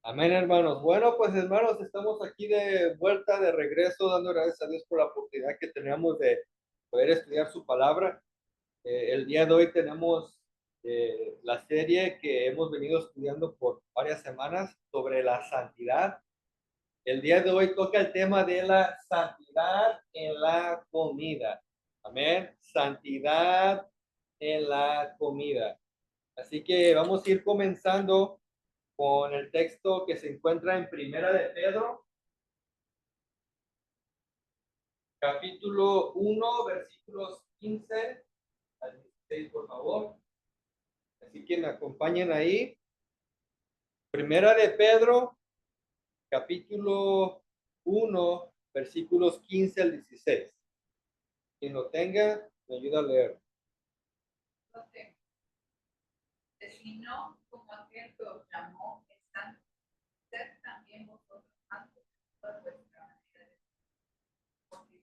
Amén, hermanos. Bueno, pues hermanos, estamos aquí de vuelta, de regreso, dando gracias a Dios por la oportunidad que tenemos de poder estudiar su palabra. El día de hoy tenemos la serie que hemos venido estudiando por varias semanas sobre la santidad. El día de hoy toca el tema de la santidad en la comida. Amén. Santidad en la comida. Así que vamos a ir comenzando con el texto que se encuentra en Primera de Pedro, capítulo 1, versículos 15 al 16, por favor. Así que me acompañen ahí. Primera de Pedro, capítulo 1, versículos 15 al 16. Quien lo tenga, me ayuda a leer. Designó como aquel que os llamó es santo, sed también vosotros santos por vuestra manera de vivir. Porque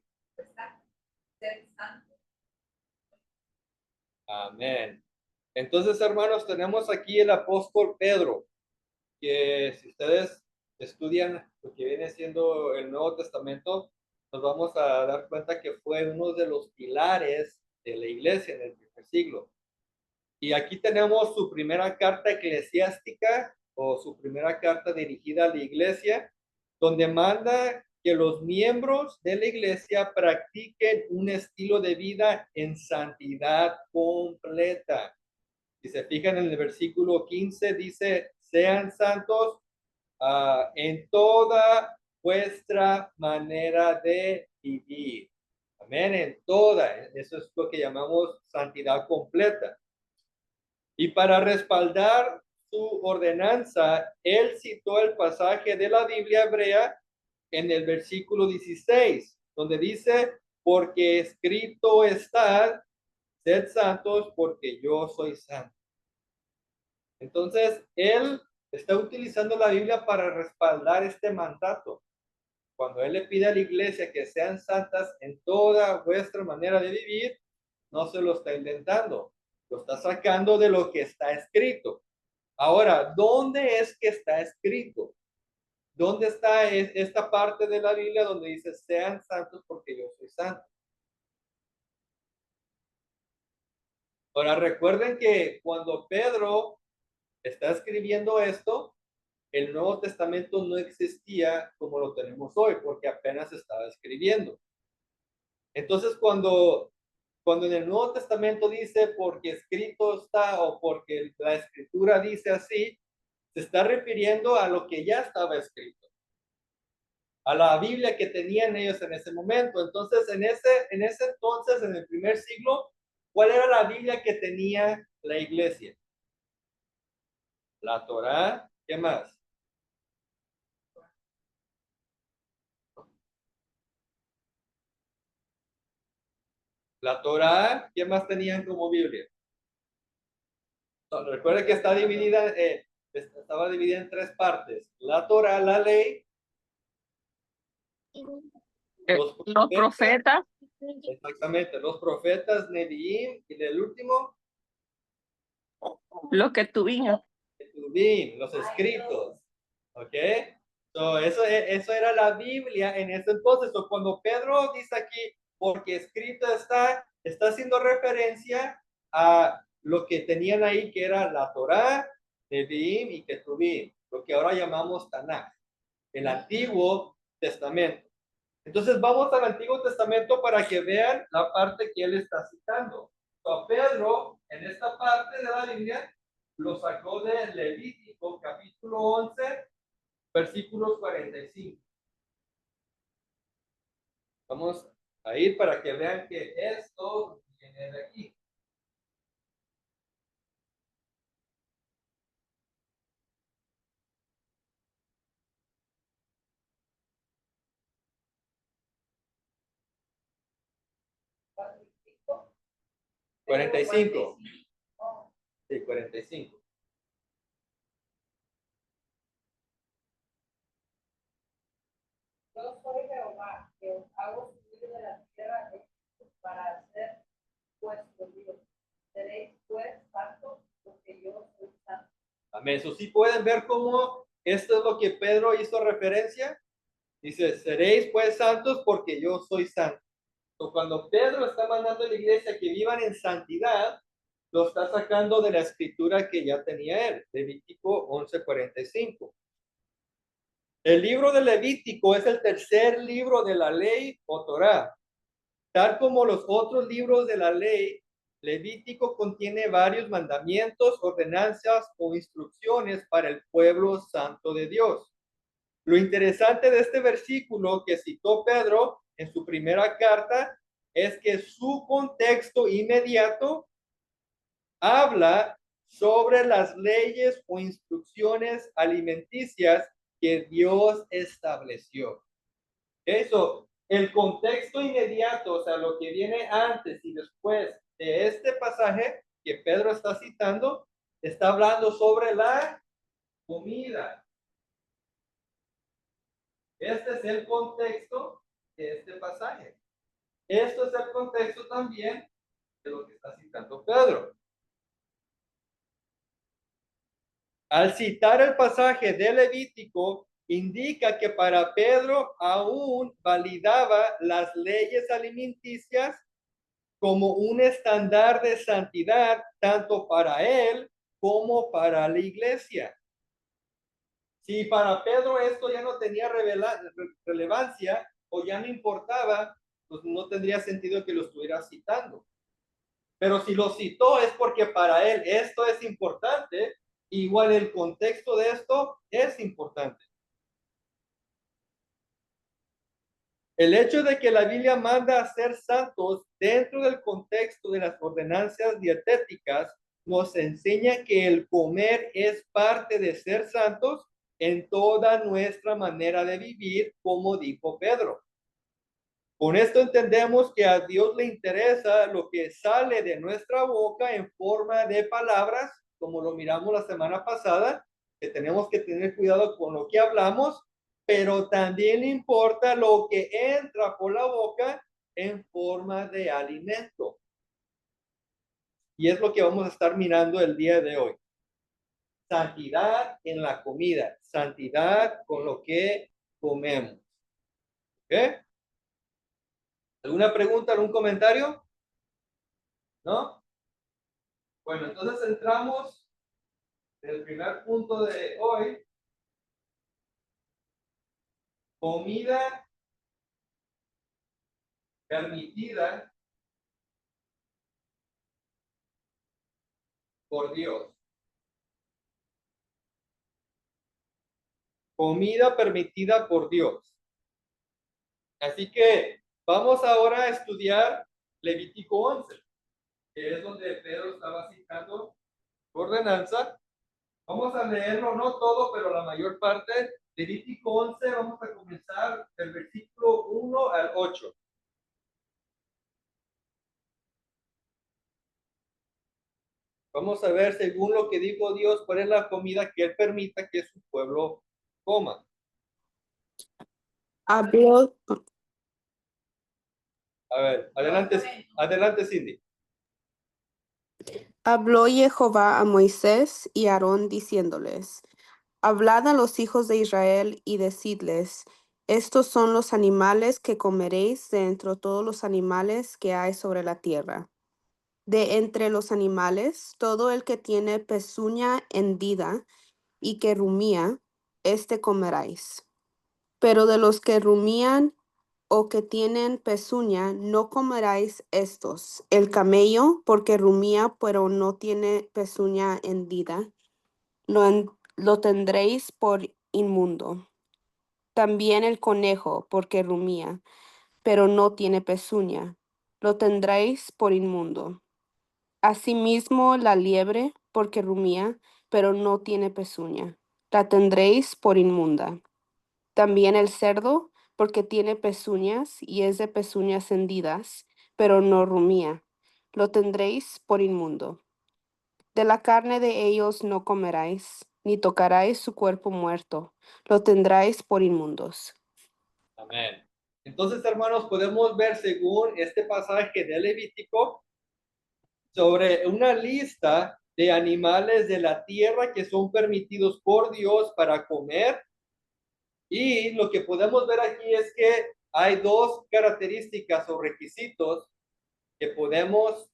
sed santos. Amén. Entonces, hermanos, tenemos aquí el apóstol Pedro, que si ustedes estudian lo que viene siendo el Nuevo Testamento, nos vamos a dar cuenta que fue uno de los pilares de la iglesia en el primer siglo. Y aquí tenemos su primera carta eclesiástica o su primera carta dirigida a la iglesia, donde manda que los miembros de la iglesia practiquen un estilo de vida en santidad completa. Si se fijan en el versículo 15, dice, sean santos en toda vuestra manera de vivir. Amén, en toda. Eso es lo que llamamos santidad completa. Y para respaldar su ordenanza, él citó el pasaje de la Biblia hebrea en el versículo 16, donde dice, porque escrito está, sed santos porque yo soy santo. Entonces, él está utilizando la Biblia para respaldar este mandato. Cuando él le pide a la iglesia que sean santas en toda vuestra manera de vivir, no se lo está inventando, lo está sacando de lo que está escrito. Ahora, ¿dónde es que está escrito? ¿Dónde está esta parte de la Biblia donde dice sean santos porque yo soy santo? Ahora, recuerden que cuando Pedro está escribiendo esto, el Nuevo Testamento no existía como lo tenemos hoy, porque apenas estaba escribiendo. Entonces, cuando en el Nuevo Testamento dice porque escrito está o porque la escritura dice así, se está refiriendo a lo que ya estaba escrito, a la Biblia que tenían ellos en ese momento. Entonces, en ese entonces, en el primer siglo, ¿cuál era la Biblia que tenía la iglesia? La Torá, ¿qué más? La Torá, ¿qué más tenían como Biblia? No, recuerda que estaba dividida en tres partes. La Torá, la ley, los Los profetas, profetas, exactamente, los profetas, Nevi'im, y el último, lo que tuvimos. Ketubim, los escritos. ¿Ok? So, eso era la Biblia en ese entonces. So, cuando Pedro dice aquí, porque escrito está haciendo referencia a lo que tenían ahí, que era la Torá, Nevi'im y Ketubim, lo que ahora llamamos Tanakh, el Antiguo Testamento. Entonces vamos al Antiguo Testamento para que vean la parte que él está citando. So, Pedro, en esta parte de la Biblia, lo sacó de Levítico, capítulo 11, versículos 45. Vamos a ir para que vean que esto viene de aquí. ¿45? 45. Sí, 45. Yo soy Jehová, que os hago subir de la tierra de Egipto para ser vuestro Dios. Seréis pues santos, porque yo soy santo. Amén. Eso sí pueden ver cómo esto es lo que Pedro hizo referencia. Dice, seréis pues santos porque yo soy santo. Cuando Pedro está mandando a la iglesia que vivan en santidad, lo está sacando de la escritura que ya tenía él, Levítico 11:45. El libro de Levítico es el tercer libro de la ley o Torá. Tal como los otros libros de la ley, Levítico contiene varios mandamientos, ordenanzas o instrucciones para el pueblo santo de Dios. Lo interesante de este versículo que citó Pedro en su primera carta es que su contexto inmediato habla sobre las leyes o instrucciones alimenticias que Dios estableció. Eso, el contexto inmediato, o sea, lo que viene antes y después de este pasaje que Pedro está citando, está hablando sobre la comida. Este es el contexto de este pasaje. Esto es el contexto también de lo que está citando Pedro. Al citar el pasaje de Levítico, indica que para Pedro aún validaba las leyes alimenticias como un estándar de santidad tanto para él como para la iglesia. Si para Pedro esto ya no tenía relevancia o ya no importaba, pues no tendría sentido que lo estuviera citando. Pero si lo citó es porque para él esto es importante, igual el contexto de esto es importante. El hecho de que la Biblia manda a ser santos dentro del contexto de las ordenanzas dietéticas nos enseña que el comer es parte de ser santos en toda nuestra manera de vivir, como dijo Pedro. Con esto entendemos que a Dios le interesa lo que sale de nuestra boca en forma de palabras, como lo miramos la semana pasada, que tenemos que tener cuidado con lo que hablamos, pero también le importa lo que entra por la boca en forma de alimento. Y es lo que vamos a estar mirando el día de hoy. Santidad en la comida, santidad con lo que comemos. ¿Ok? ¿Alguna pregunta, algún comentario? ¿No? Bueno, entonces entramos en el primer punto de hoy. Comida permitida por Dios. Comida permitida por Dios. Así que vamos ahora a estudiar Levítico 11, que es donde Pedro estaba citando ordenanza. Vamos a leerlo, no todo, pero la mayor parte. Levítico 11, vamos a comenzar del versículo 1 al 8. Vamos a ver, según lo que dijo Dios, cuál es la comida que Él permita que su pueblo coma. Habló, A ver, adelante, Cindy. habló Jehová a Moisés y a Aarón diciéndoles, hablad a los hijos de Israel y decidles, estos son los animales que comeréis de entre todos los animales que hay sobre la tierra. De entre los animales, todo el que tiene pezuña hendida y que rumía, éste comeráis. Pero de los que rumían o que tienen pezuña, no comeráis estos. El camello, porque rumía, pero no tiene pezuña hendida, lo tendréis por inmundo. También el conejo, porque rumía, pero no tiene pezuña, lo tendréis por inmundo. Asimismo la liebre, porque rumía, pero no tiene pezuña, la tendréis por inmunda. También el cerdo, porque tiene pezuñas y es de pezuñas hendidas, pero no rumía. Lo tendréis por inmundo. De la carne de ellos no comeráis, ni tocaráis su cuerpo muerto. Lo tendráis por inmundos. Amén. Entonces, hermanos, podemos ver según este pasaje de Levítico sobre una lista de animales de la tierra que son permitidos por Dios para comer. Y lo que podemos ver aquí es que hay dos características o requisitos que podemos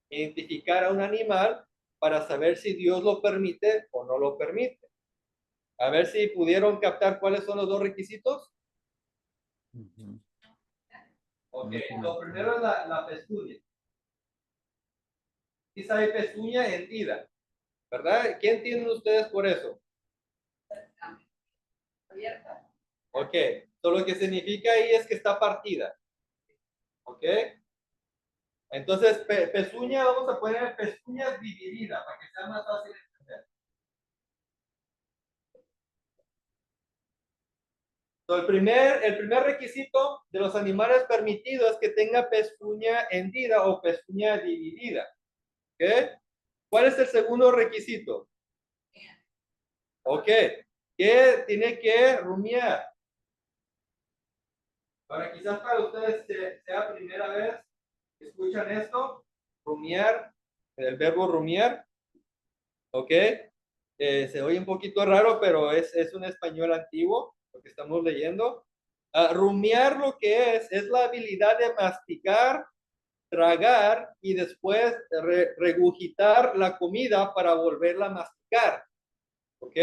identificar a un animal para saber si Dios lo permite o no lo permite. A ver si pudieron captar cuáles son los dos requisitos. Ok, lo primero es la pezuña. Quizá hay pezuña hendida, ¿verdad? ¿Qué entienden ustedes por eso? Abierta. Ok, so lo que significa ahí es que está partida. Ok, entonces pezuña, vamos a poner pezuña dividida para que sea más fácil entender. So, el primer requisito de los animales permitidos es que tenga pezuña hendida o pezuña dividida. ¿Ok? ¿Cuál es el segundo requisito? Ok, que tiene que rumiar. Ahora, quizás para ustedes sea primera vez que escuchan esto, rumiar, el verbo rumiar, ¿ok? Se oye un poquito raro, pero es un español antiguo, lo que estamos leyendo. Rumiar lo que es la habilidad de masticar, tragar y después regurgitar la comida para volverla a masticar, ¿ok?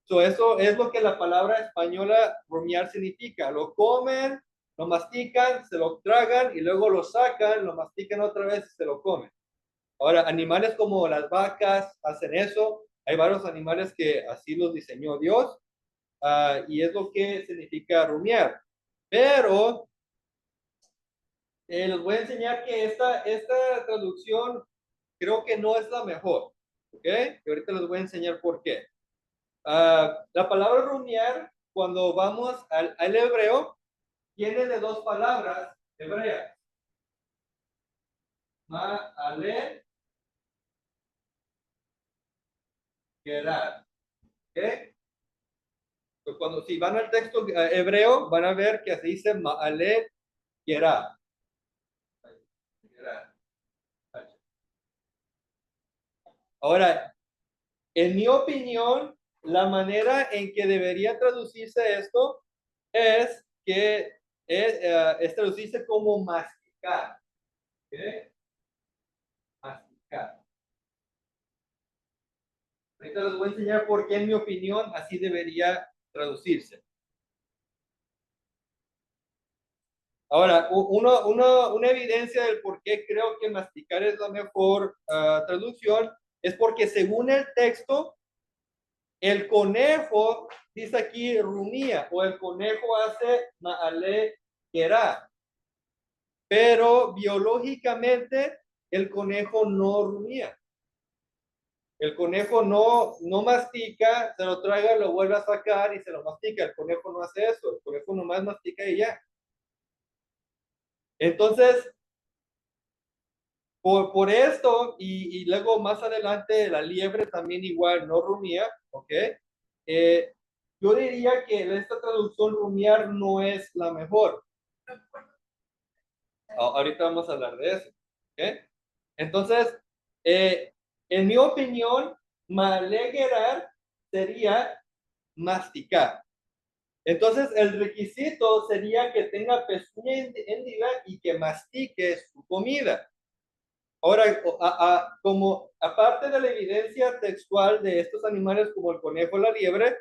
So eso es lo que la palabra española rumiar significa. Lo comen, lo mastican, se lo tragan y luego lo sacan, lo mastican otra vez y se lo comen. Ahora, animales como las vacas hacen eso. Hay varios animales que así los diseñó Dios. Y es lo que significa rumiar. Pero les voy a enseñar que esta traducción creo que no es la mejor. ¿Ok? Y ahorita les voy a enseñar por qué. La palabra rumiar, cuando vamos al hebreo, viene de dos palabras hebreas. Ma'ale, gerar. ¿Ok? Cuando si van al texto hebreo, van a ver que se dice Ma'ale Gerá. Ahora, en mi opinión, la manera en que debería traducirse esto es que es traducirse como masticar. ¿Okay? Masticar. Ahorita les voy a enseñar por qué, en mi opinión, así debería traducirse. Ahora, una evidencia del por qué creo que masticar es la mejor traducción es porque según el texto, el conejo, dice aquí, rumía, o el conejo hace ma'ale gerá. Pero biológicamente, el conejo no rumía. El conejo no mastica, se lo traga, lo vuelve a sacar y se lo mastica. El conejo no hace eso. El conejo nomás mastica y ya. Entonces, por esto, y luego más adelante la liebre también igual no rumía, ¿ok? Yo diría que esta traducción rumiar no es la mejor. Ahorita vamos a hablar de eso, ¿ok? Entonces, en mi opinión, malegerar sería masticar. Entonces, el requisito sería que tenga pezuña hendida y que mastique su comida. Ahora, como aparte de la evidencia textual de estos animales como el conejo o la liebre,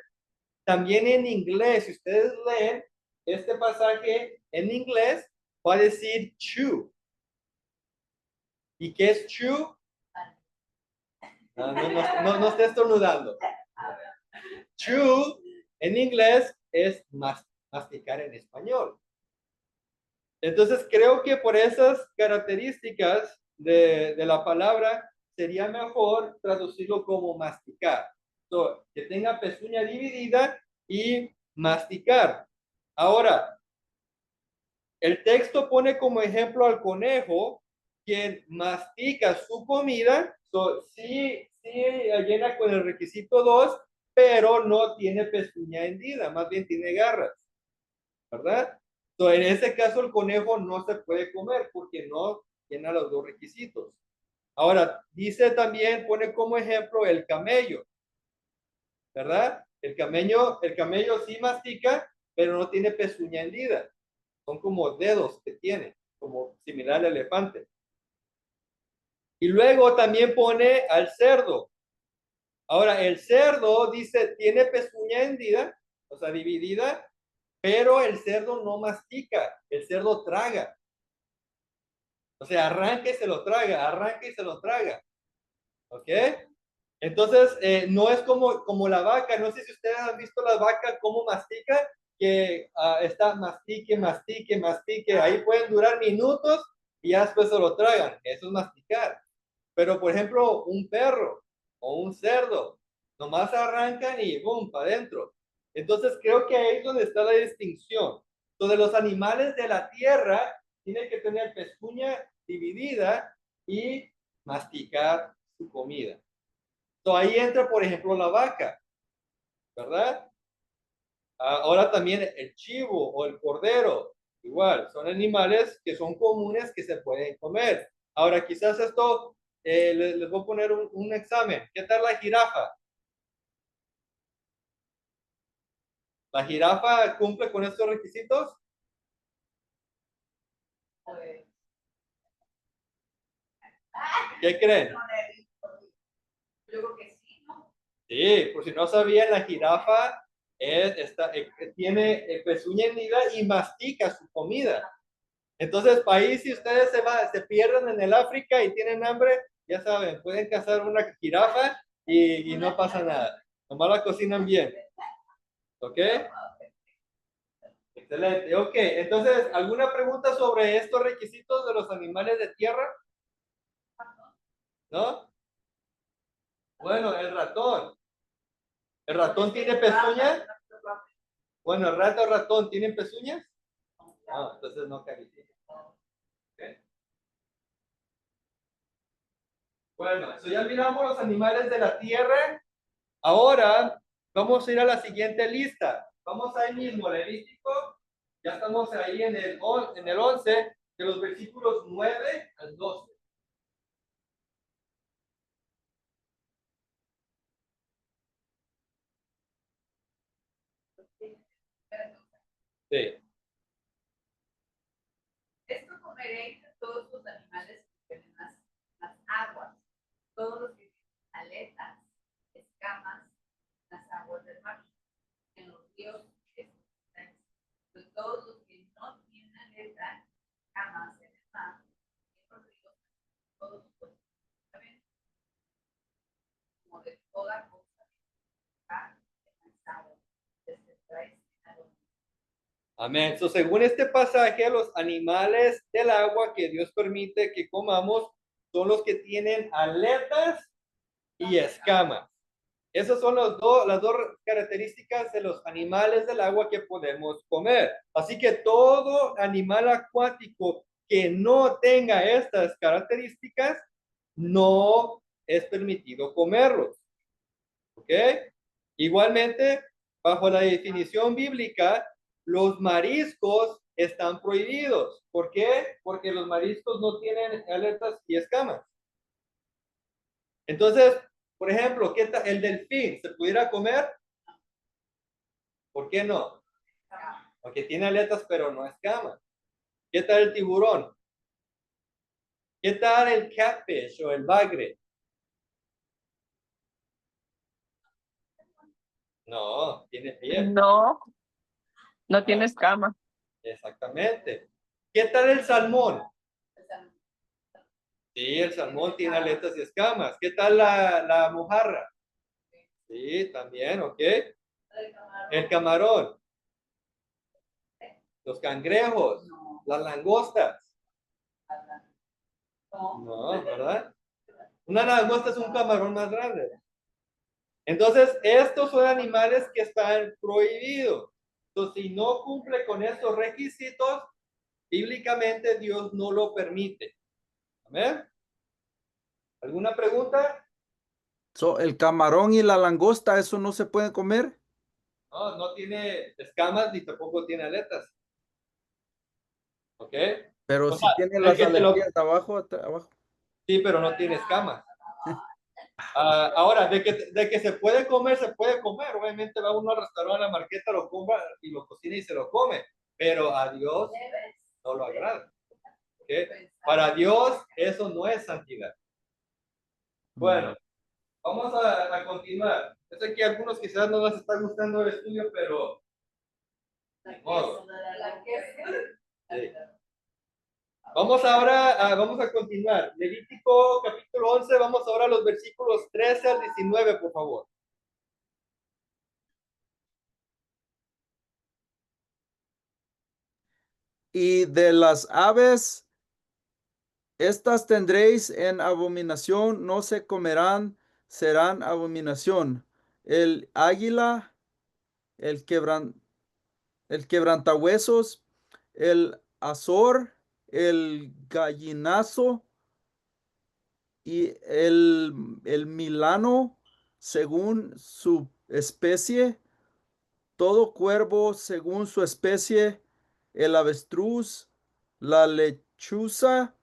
también en inglés, si ustedes leen este pasaje en inglés, va a decir chew. ¿Y qué es chew? No esté estornudando. Chew en inglés es masticar en español. Entonces creo que por esas características de la palabra sería mejor traducirlo como masticar. So, que tenga pezuña dividida y masticar. Ahora, el texto pone como ejemplo al conejo, quien mastica su comida. So, sí llena con el requisito 2, pero no tiene pezuña hendida, más bien tiene garras, ¿verdad? So, en ese caso el conejo no se puede comer porque no llena los dos requisitos. Ahora, dice también, pone como ejemplo el camello, ¿verdad? El camello sí mastica, pero no tiene pezuña hendida. Son como dedos que tiene, como similar al elefante. Y luego también pone al cerdo. Ahora, el cerdo dice, tiene pezuña hendida, o sea, dividida, pero el cerdo no mastica, el cerdo traga. O sea, arranca y se lo traga, arranca y se lo traga. ¿Ok? Entonces, no es como la vaca. No sé si ustedes han visto la vaca cómo mastica, que está mastique, mastique, mastique. Ahí pueden durar minutos y ya después se lo tragan. Eso es masticar. Pero, por ejemplo, un perro o un cerdo, nomás arrancan y ¡bum! Para adentro. Entonces, creo que ahí es donde está la distinción. Entonces, los animales de la tierra tienen que tener pezuña dividida y masticar su comida. Entonces, ahí entra, por ejemplo, la vaca, ¿verdad? Ahora también el chivo o el cordero, igual, son animales que son comunes que se pueden comer. Ahora, quizás esto, les voy a poner un examen. ¿Qué tal la jirafa? ¿La jirafa cumple con estos requisitos? Pues, ¿Qué creen? no la he visto. Yo creo que sí, ¿no? Sí, por si no sabían, la jirafa tiene pezuña hendida y mastica su comida. Entonces, país, si ustedes se pierden en el África y tienen hambre, ya saben, pueden cazar una jirafa y no pasa nada. Nomás la cocinan bien. ¿Ok? Excelente. Ok, entonces, ¿alguna pregunta sobre estos requisitos de los animales de tierra? ¿No? Bueno, el ratón. ¿El ratón tiene pezuñas? Bueno, el rato ratón, ¿tienen pezuñas? No, entonces no califica. Okay. Bueno, eso ya miramos los animales de la tierra. Ahora vamos a ir a la siguiente lista. Vamos ahí mismo, Levítico. Ya estamos ahí en el 11, de los versículos 9 al 12. Sí. Esto comeréis de todos los animales que tienen las aguas, todos los que tienen aletas, escamas, las aguas del mar, en los ríos, de todos los que no tienen aletas, escamas en el mar, en los ríos, todos los saben, como de toda cosa que está en las aguas, desde traes a los. Amén. So, según este pasaje, los animales del agua que Dios permite que comamos son los que tienen aletas y escamas. Esas son las dos características de los animales del agua que podemos comer. Así que todo animal acuático que no tenga estas características no es permitido comerlos. ¿Ok? Igualmente, bajo la definición bíblica, los mariscos están prohibidos. ¿Por qué? Porque los mariscos no tienen aletas y escamas. Entonces, por ejemplo, ¿qué tal el delfín? ¿Se pudiera comer? ¿Por qué no? Porque tiene aletas, pero no escamas. ¿Qué tal el tiburón? ¿Qué tal el catfish o el bagre? No, tiene piel. No, no tienes cama. Exactamente. ¿Qué tal el salmón? Sí, el salmón tiene aletas y escamas. ¿Qué tal la mojarra? Sí, también, ok. El camarón, los cangrejos, las langostas. No, ¿verdad? Una langosta es un camarón más grande. Entonces, estos son animales que están prohibidos. Entonces, si no cumple con estos requisitos, bíblicamente Dios no lo permite. ¿Amén? ¿Alguna pregunta? El camarón y la langosta, ¿eso no se puede comer? No, no tiene escamas ni tampoco tiene aletas. ¿Ok? Pero O si sea, tiene el las que te lo, aletas de abajo, abajo. Sí, pero no tiene escamas. Ahora, de que se puede comer, se puede comer. Obviamente va uno al restaurante, a la marqueta, lo compra y lo cocina y se lo come. Pero a Dios no lo agrada. ¿Ok? Para Dios eso no es santidad. Bueno, vamos a continuar. Yo sé que a algunos quizás no les está gustando el estudio, pero ni modo. Sí. Vamos ahora vamos a continuar. Levítico capítulo 11, vamos ahora a los versículos 13 al 19, por favor. Y de las aves, estas tendréis en abominación, no se comerán, serán abominación. El águila, el el quebrantahuesos, el azor, el gallinazo y el milano, según su especie, todo cuervo según su especie, el avestruz, la lechuza,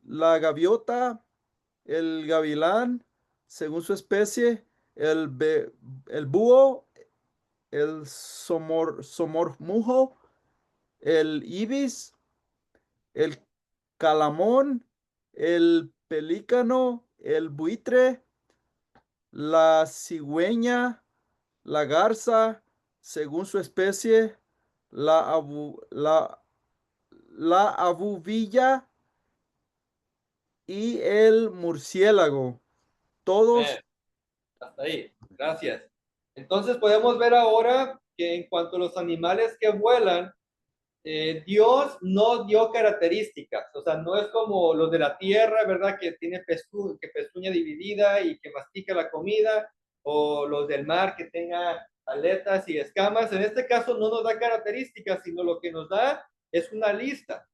la gaviota, el gavilán, según su especie, el búho, el somormujo, el ibis, el calamón, el pelícano, el buitre, la cigüeña, la garza, según su especie, la abubilla y el murciélago. Amén. Todos, Hasta ahí. Gracias. Entonces podemos ver ahora que en cuanto a los animales que vuelan, Dios no dio características, o sea, no es como los de la tierra, ¿verdad? Que tiene que pezuña dividida y que mastica la comida, o los del mar que tenga aletas y escamas. En este caso no nos da características, sino lo que nos da es una lista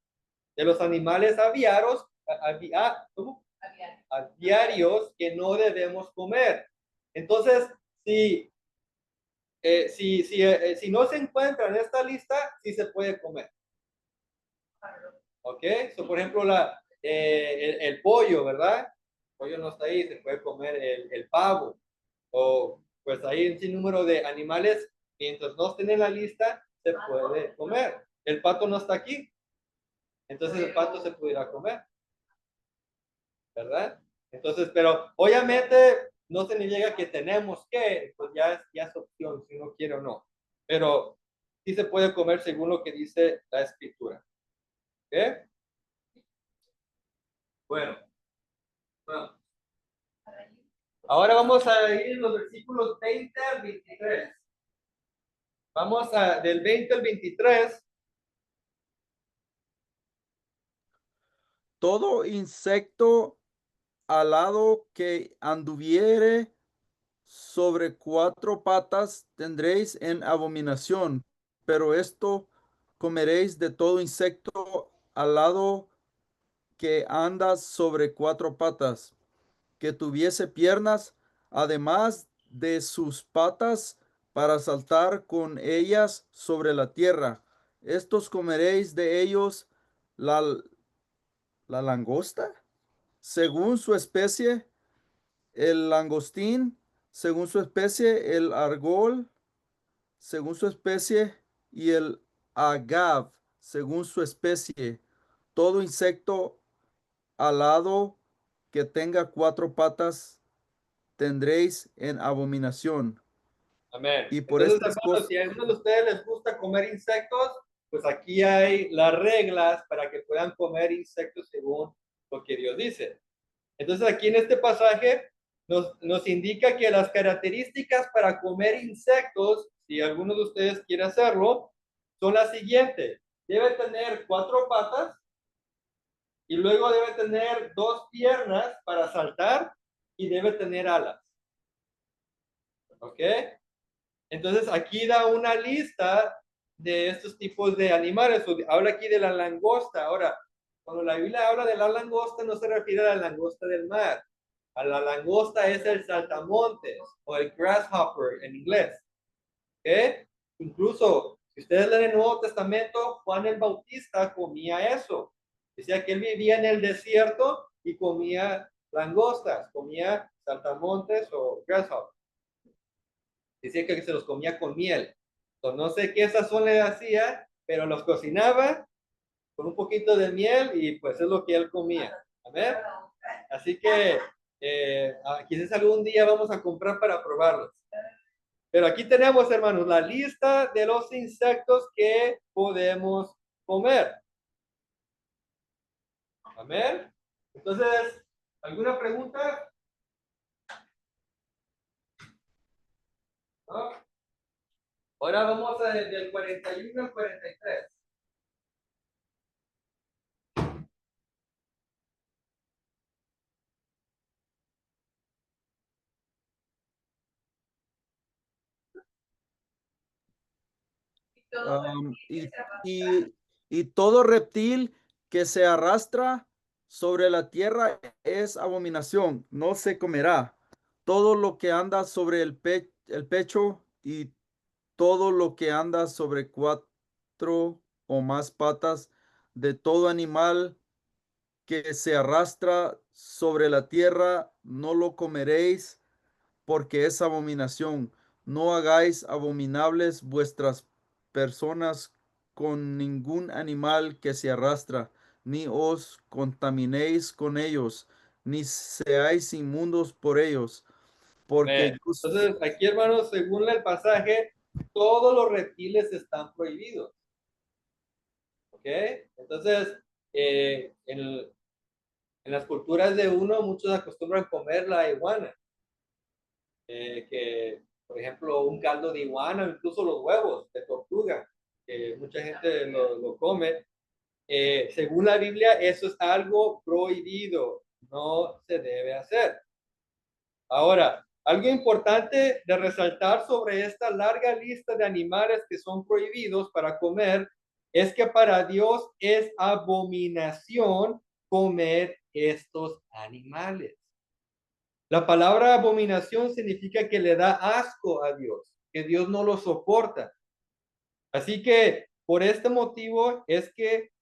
de los animales ¿cómo? Aviarios que no debemos comer. Entonces, si si no se encuentra en esta lista, sí se puede comer. ¿Ok? So, por ejemplo, el pollo, ¿verdad? El pollo no está ahí, se puede comer el pavo. O pues hay un sinnúmero de animales, mientras no estén en la lista, se puede comer. El pato no está aquí, entonces el pato se pudiera comer, ¿verdad? Entonces, pero obviamente no se niega que tenemos que, pues ya es opción si uno quiere o no. Pero sí se puede comer según lo que dice la escritura. ¿Ok? Bueno, bueno. Ahora vamos a ir en los versículos 20 al 23. Vamos del 20 al 23. todo insecto alado que anduviere sobre cuatro patas tendréis en abominación, pero esto comeréis de todo insecto alado que anda sobre cuatro patas, que tuviese piernas, además de sus patas, para saltar con ellas sobre la tierra. Estos comeréis de ellos la, la langosta, según su especie, el langostín, según su especie, el argol, según su especie, y el agav, según su especie. Todo insecto alado que tenga cuatro patas tendréis en abominación. Amén. Y por Entonces, estas hermanos, cosas, si a alguno de ustedes les gusta comer insectos, pues aquí hay las reglas para que puedan comer insectos según lo que Dios dice. Entonces, aquí en este pasaje nos indica que las características para comer insectos, si alguno de ustedes quiere hacerlo, son las siguientes. Debe tener cuatro patas y luego debe tener dos piernas para saltar y debe tener alas. ¿Ok? Entonces aquí da una lista de estos tipos de animales. Habla aquí de la langosta. Ahora, cuando la Biblia habla de la langosta, no se refiere a la langosta del mar. A la langosta es el saltamontes o el grasshopper en inglés. ¿Ok? Incluso, si ustedes leen el Nuevo Testamento, Juan el Bautista comía eso. Decía que él vivía en el desierto y comía langostas, comía saltamontes o grasshoppers. Decía que se los comía con miel. Entonces, no sé qué sazón le hacía, pero los cocinaba con un poquito de miel y pues es lo que él comía. Amén. Así que quizás algún día vamos a comprar para probarlos. Pero aquí tenemos, hermanos, la lista de los insectos que podemos comer. Amén. Entonces, ¿alguna pregunta? ¿No? Ahora vamos a del 41 al 43. Y todo reptil que se arrastra sobre la tierra es abominación, no se comerá. Todo lo que anda sobre el pecho y todo lo que anda sobre cuatro o más patas de todo animal que se arrastra sobre la tierra, no lo comeréis porque es abominación. No hagáis abominables vuestras personas con ningún animal que se arrastra, ni os contaminéis con ellos, ni seáis inmundos por ellos, porque Entonces, aquí, hermanos, según el pasaje, todos los reptiles están prohibidos. ¿Ok? Entonces, en las culturas de uno, muchos acostumbran comer la iguana. Que, por ejemplo, un caldo de iguana, incluso los huevos de tortuga, que mucha gente lo come. Según la Biblia, eso es algo prohibido, no se debe hacer. Ahora, algo importante de resaltar sobre esta larga lista de animales que son prohibidos para comer es que para Dios es abominación comer estos animales. La palabra abominación significa que le da asco a Dios, que Dios no lo soporta. Así que por este motivo es que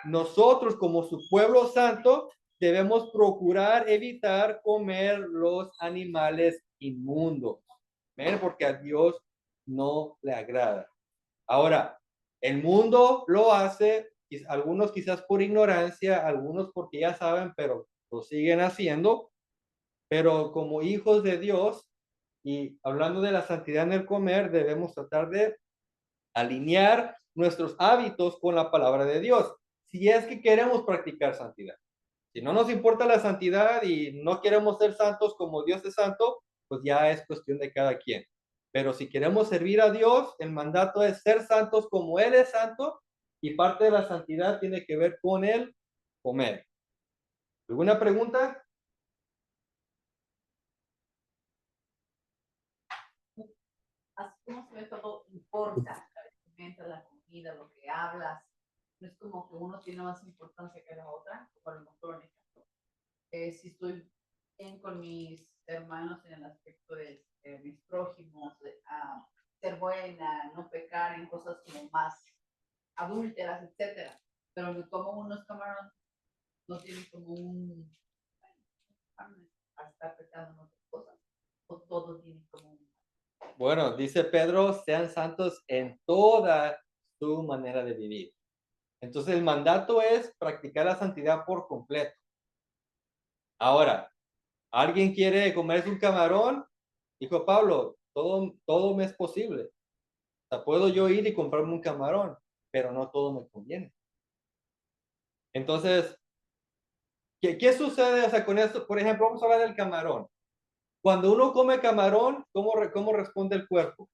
nosotros como su pueblo santo debemos procurar evitar comer los animales inmundos, ¿ven? Porque a Dios no le agrada. Ahora, el mundo lo hace, algunos quizás por ignorancia, algunos porque ya saben, pero lo siguen haciendo. Pero como hijos de Dios y hablando de la santidad en el comer, debemos tratar de alinear nuestros hábitos con la palabra de Dios, si es que queremos practicar santidad. Si no nos importa la santidad y no queremos ser santos como Dios es santo, pues ya es cuestión de cada quien. Pero si queremos servir a Dios, el mandato es ser santos como Él es santo y parte de la santidad tiene que ver con el comer. ¿Alguna pregunta? Así como se ve todo importa, la vestimenta, la comida, lo que hablas, no es como que uno tiene más importancia que la otra, por el mejor ejemplo. Si estoy bien con mis hermanos en el aspecto de mis prójimos, de ser buena, no pecar en cosas como más adúlteras, etcétera, pero me como unos camarones, no tienen como un a estar pecando en otras cosas, o todos tienen como un. Bueno, dice Pedro, sean santos en toda su manera de vivir. Entonces el mandato es practicar la santidad por completo. Ahora, ¿alguien quiere comerse un camarón? Dijo Pablo, todo me es posible. O sea, puedo yo ir y comprarme un camarón, pero no todo me conviene. Entonces, ¿qué sucede? O sea, con esto, por ejemplo, vamos a hablar del camarón. Cuando uno come camarón, ¿cómo responde el cuerpo?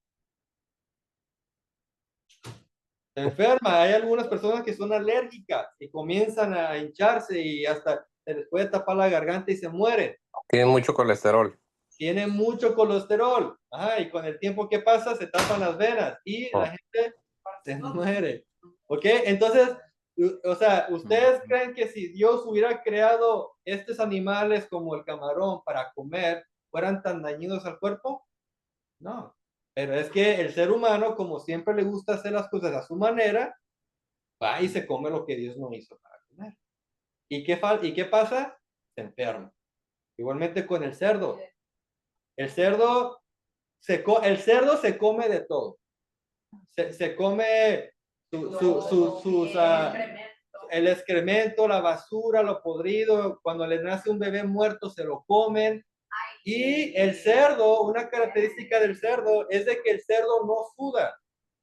Se enferma. Hay algunas personas que son alérgicas y comienzan a hincharse y hasta se les puede tapar la garganta y se mueren. Tiene mucho colesterol. Tienen mucho colesterol. Ajá, y con el tiempo que pasa se tapan las venas y la gente se muere. ¿Ok? Entonces, o sea, ¿ustedes creen que si Dios hubiera creado estos animales como el camarón para comer, fueran tan dañinos al cuerpo? No. Pero es que el ser humano, como siempre le gusta hacer las cosas a su manera, va y se come lo que Dios no hizo para comer. ¿Y qué pasa? se enferma. Igualmente con el cerdo. El cerdo el cerdo se come de todo. Se come el excremento, la basura, lo podrido. Cuando le nace un bebé muerto, se lo comen. Y el cerdo, una característica del cerdo es de que el cerdo no suda.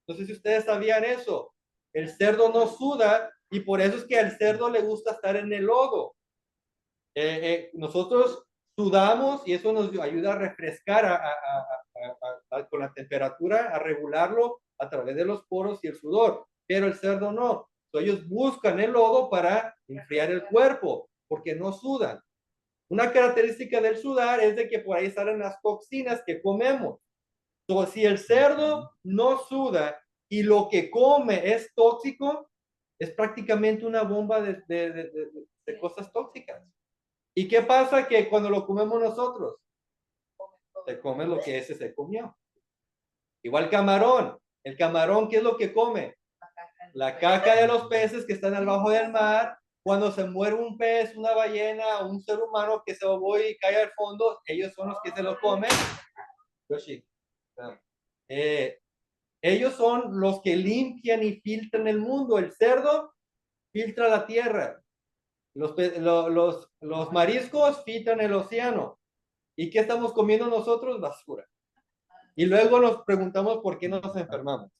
No sé si ustedes sabían eso. El cerdo no suda y por eso es que al cerdo le gusta estar en el lodo. Nosotros sudamos y eso nos ayuda a refrescar con la temperatura, a regularlo a través de los poros y el sudor. Pero el cerdo no. Ellos buscan el lodo para enfriar el cuerpo porque no sudan. Una característica del sudar es de que por ahí salen las toxinas que comemos. Entonces, si el cerdo no suda y lo que come es tóxico, es prácticamente una bomba de cosas tóxicas. ¿Y qué pasa? Que cuando lo comemos nosotros, se come lo que ese se comió. Igual camarón. El camarón, ¿qué es lo que come? La caca de los peces que están abajo del mar. Cuando se muere un pez, una ballena, un ser humano que se ahogó y cae al fondo, ellos son los que se lo comen. Yoshi. Ellos son los que limpian y filtran el mundo. El cerdo filtra la tierra. Los mariscos filtran el océano. ¿Y qué estamos comiendo nosotros? Basura. Y luego nos preguntamos por qué nos enfermamos.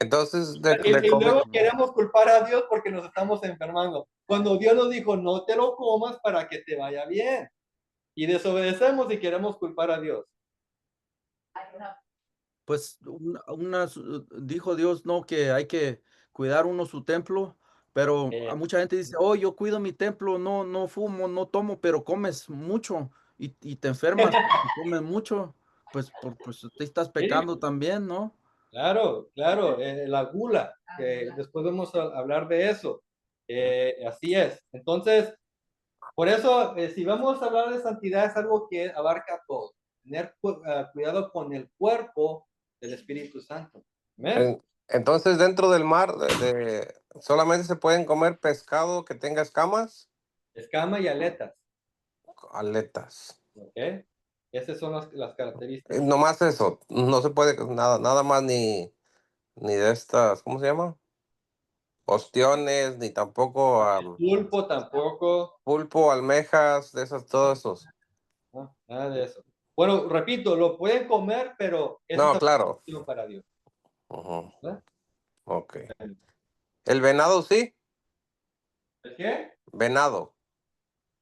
Entonces, Y luego queremos culpar a Dios porque nos estamos enfermando. Cuando Dios nos dijo, no te lo comas para que te vaya bien. Y desobedecemos y queremos culpar a Dios. Pues dijo Dios, no, que hay que cuidar uno su templo, pero a mucha gente dice, oh, yo cuido mi templo, no fumo, no tomo, pero comes mucho y te enfermas porque comes mucho, pues te estás pecando también, ¿no? Claro, la gula, que después vamos a hablar de eso. Así es. Entonces, por eso, si vamos a hablar de santidad, es algo que abarca todo. Tener cuidado con el cuerpo del Espíritu Santo. ¿Amén? Entonces, dentro del mar, solamente se pueden comer pescado que tenga escamas. Escama y aletas. Aletas. ¿Ok? Esas son las características. Nomás eso, no se puede nada más ni de estas, ¿cómo se llama? Ostiones, ni tampoco Pulpo tampoco. pulpo, almejas, de esas, todos esos. No, nada de eso. Bueno, repito, lo pueden comer, pero eso No, es claro. para Dios. Ujú. ¿Verdad? Ok. ¿El venado sí? ¿El qué? Venado.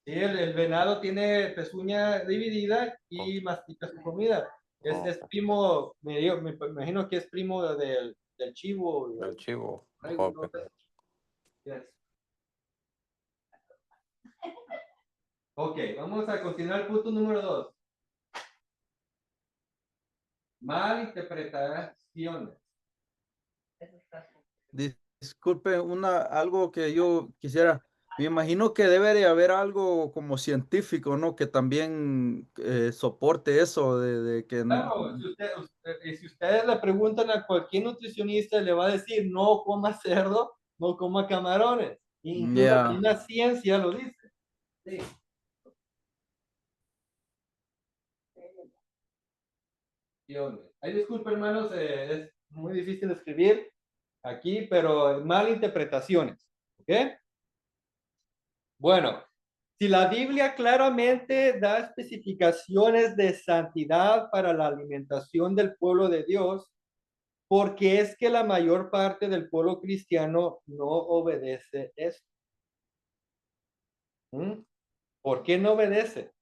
Sí, el venado tiene pezuña dividida y mastica su comida. Es primo, me imagino que es primo del chivo. El chivo. Algo, Ok. no sé. Yes. Ok, vamos a continuar el punto número 2. Malinterpretaciones. Disculpe, algo que yo quisiera, me imagino que debe de haber algo como científico, ¿no? Que también soporte eso de que Claro, si ustedes le preguntan a cualquier nutricionista, le va a decir, no coma cerdo, no coma camarones. Incluso ya. la ciencia lo dice. Sí. Ay, disculpe, hermanos, es muy difícil escribir aquí, pero malinterpretaciones. ¿Ok? Bueno, si la Biblia claramente da especificaciones de santidad para la alimentación del pueblo de Dios, ¿por qué es que la mayor parte del pueblo cristiano no obedece esto? ¿Por qué no obedece?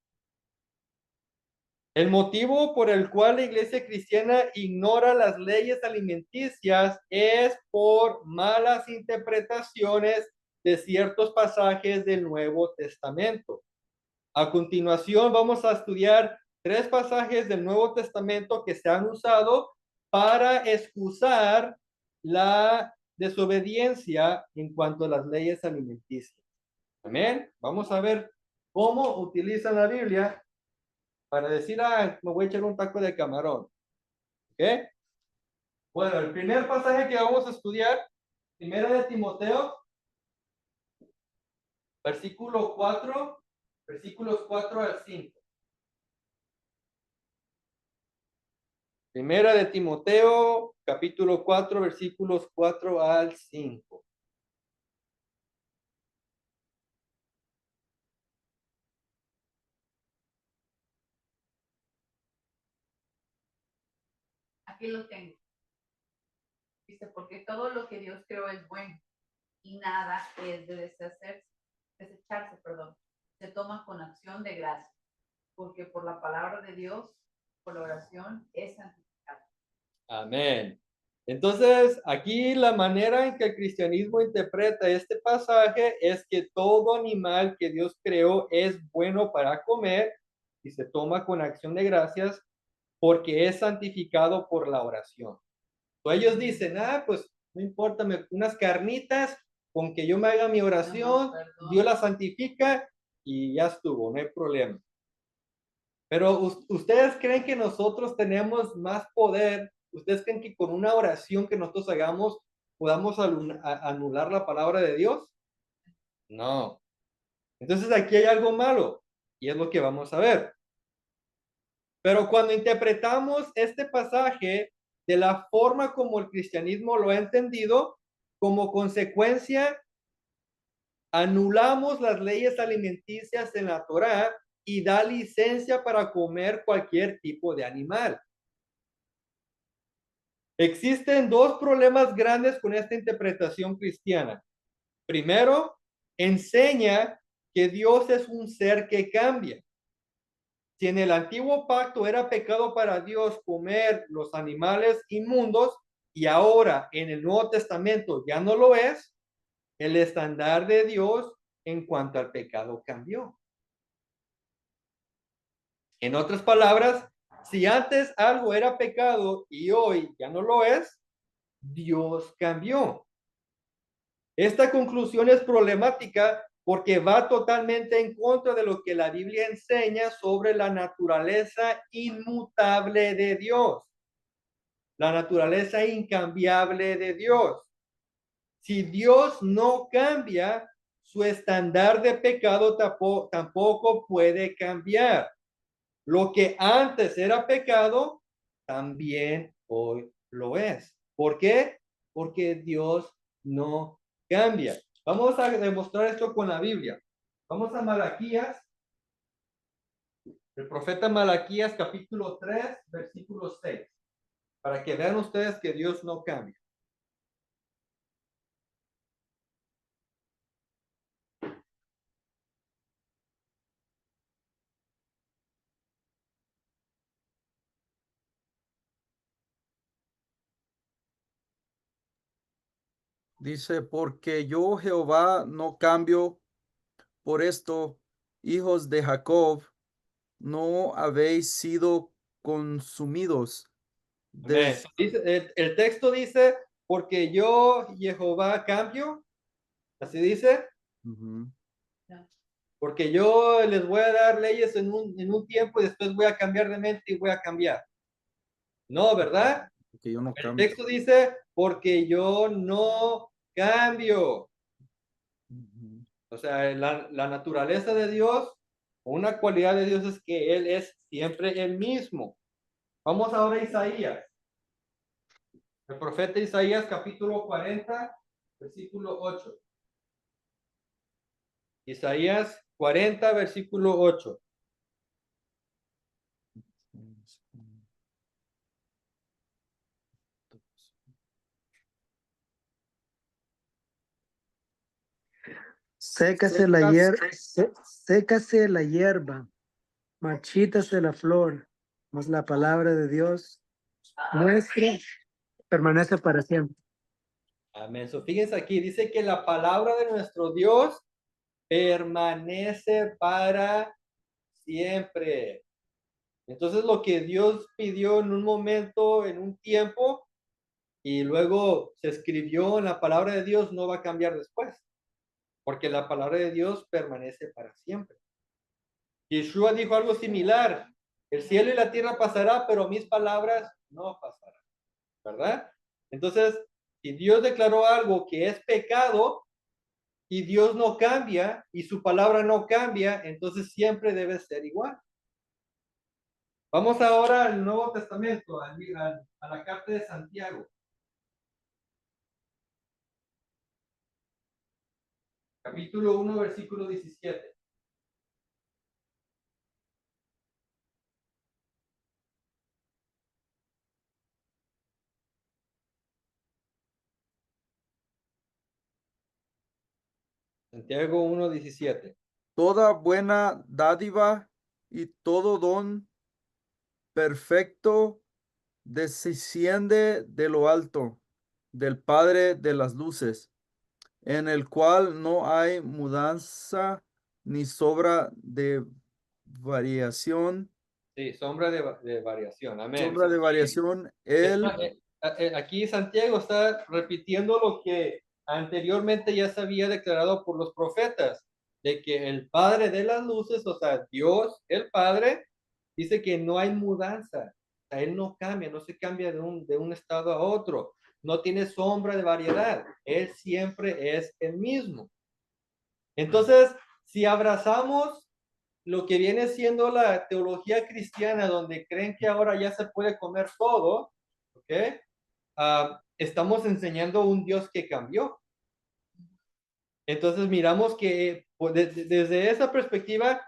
El motivo por el cual la iglesia cristiana ignora las leyes alimenticias es por malas interpretaciones de ciertos pasajes del Nuevo Testamento. A continuación vamos a estudiar 3 pasajes del Nuevo Testamento que se han usado para excusar la desobediencia en cuanto a las leyes alimenticias. Amén. Vamos a ver cómo utilizan la Biblia para decir, me voy a echar un taco de camarón. ¿Ok? Bueno, el primer pasaje que vamos a estudiar, primero de Timoteo, versículo 4 versículos 4 al 5. Primera de Timoteo, capítulo 4, versículos 4 al 5. Aquí lo tengo. Dice, porque todo lo que Dios creó es bueno y nada es de desecharse, perdón. Se toma con acción de gracia, porque por la palabra de Dios, por la oración, es santificado. Amén. Entonces, aquí la manera en que el cristianismo interpreta este pasaje es que todo animal que Dios creó es bueno para comer y se toma con acción de gracias porque es santificado por la oración. Entonces ellos dicen, pues no importa, unas carnitas, con que yo me haga mi oración, Dios la santifica y ya estuvo, no hay problema. Pero ustedes creen que nosotros tenemos más poder. ¿Ustedes creen que con una oración que nosotros hagamos podamos anular la palabra de Dios? No. Entonces aquí hay algo malo y es lo que vamos a ver. Pero cuando interpretamos este pasaje de la forma como el cristianismo lo ha entendido, como consecuencia, anulamos las leyes alimenticias en la Torá y da licencia para comer cualquier tipo de animal. Existen dos problemas grandes con esta interpretación cristiana. Primero, enseña que Dios es un ser que cambia. Si en el antiguo pacto era pecado para Dios comer los animales inmundos y ahora en el Nuevo Testamento ya no lo es, el estándar de Dios en cuanto al pecado cambió. En otras palabras, si antes algo era pecado y hoy ya no lo es, Dios cambió. Esta conclusión es problemática porque va totalmente en contra de lo que la Biblia enseña sobre la naturaleza inmutable de Dios, la naturaleza incambiable de Dios. Si Dios no cambia, su estándar de pecado tampoco puede cambiar. Lo que antes era pecado, también hoy lo es. ¿Por qué? Porque Dios no cambia. Vamos a demostrar esto con la Biblia. Vamos a Malaquías, el profeta Malaquías, capítulo 3, versículo 6, para que vean ustedes que Dios no cambia. Dice, porque yo Jehová no cambio, por esto, hijos de Jacob, no habéis sido consumidos. Amén. Dice, el texto dice, porque yo, Jehová, cambio. Así dice. Ujú. Porque yo les voy a dar leyes en un tiempo y después voy a cambiar de mente y voy a cambiar. No, ¿verdad? Que yo no El cambio. texto dice, porque yo no cambio. Ujú. O sea, la naturaleza de Dios, una cualidad de Dios es que Él es siempre el mismo. Vamos ahora a Isaías. El profeta Isaías, capítulo 40, versículo 8. Isaías 40, versículo 8. Sécase la hierba, marchítase la flor, mas la palabra de Dios nuestra permanece para siempre. Amén. So, fíjense aquí, dice que la palabra de nuestro Dios permanece para siempre. Entonces, lo que Dios pidió en un momento, en un tiempo, y luego se escribió en la palabra de Dios, no va a cambiar después, porque la palabra de Dios permanece para siempre. Yeshua dijo algo similar: el cielo y la tierra pasará, pero mis palabras no pasarán, ¿verdad? Entonces, si Dios declaró algo que es pecado, y Dios no cambia y su palabra no cambia, entonces siempre debe ser igual. Vamos ahora al Nuevo Testamento, a la carta de Santiago. Capítulo 1, versículo 17. Santiago 1, 17. Toda buena dádiva y todo don perfecto desciende de lo alto, del Padre de las luces, en el cual no hay mudanza ni sobra de variación, Sí, sombra de variación. Amén. sombra de variación. Él, Aquí Santiago está repitiendo lo que anteriormente ya se había declarado por los profetas, de que el Padre de las luces, o sea, Dios, el Padre, dice que no hay mudanza. O sea, Él no cambia, no se cambia de un estado a otro. No tiene sombra de variedad. Él siempre es el mismo. Entonces, si abrazamos lo que viene siendo la teología cristiana, donde creen que ahora ya se puede comer todo, ¿ok? Estamos enseñando un Dios que cambió. Entonces miramos que pues, desde esa perspectiva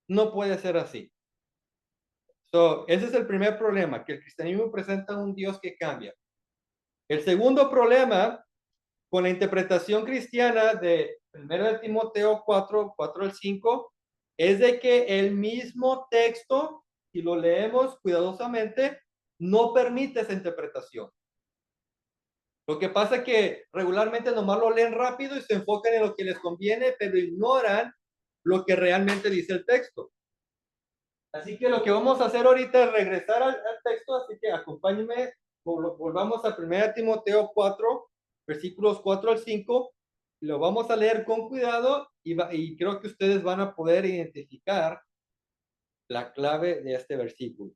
no puede ser así. Ese es el primer problema, que el cristianismo presenta un Dios que cambia. El segundo problema con la interpretación cristiana de 1 Timoteo 4, 4 al 5, es de que el mismo texto, si lo leemos cuidadosamente, no permite esa interpretación. Lo que pasa es que regularmente nomás lo leen rápido y se enfocan en lo que les conviene, pero ignoran lo que realmente dice el texto. Así que lo que vamos a hacer ahorita es regresar al texto, así que acompáñenme, volvamos a 1 Timoteo 4, versículos 4 al 5, lo vamos a leer con cuidado y creo que ustedes van a poder identificar la clave de este versículo.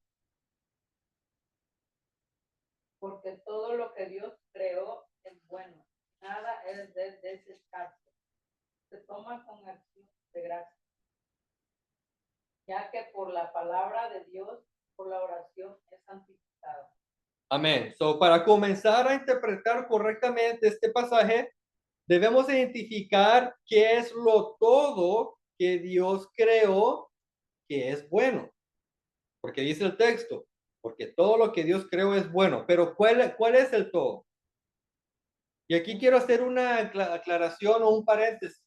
Porque todo lo que Dios creó es bueno, nada es de descarto. Se toma con acción de gracia, ya que por la palabra de Dios, por la oración es santificado. Amén. Para comenzar a interpretar correctamente este pasaje, debemos identificar qué es lo todo que Dios creó que es bueno. Porque dice el texto, porque todo lo que Dios creó es bueno, pero ¿cuál es el todo? Y aquí quiero hacer una aclaración o un paréntesis,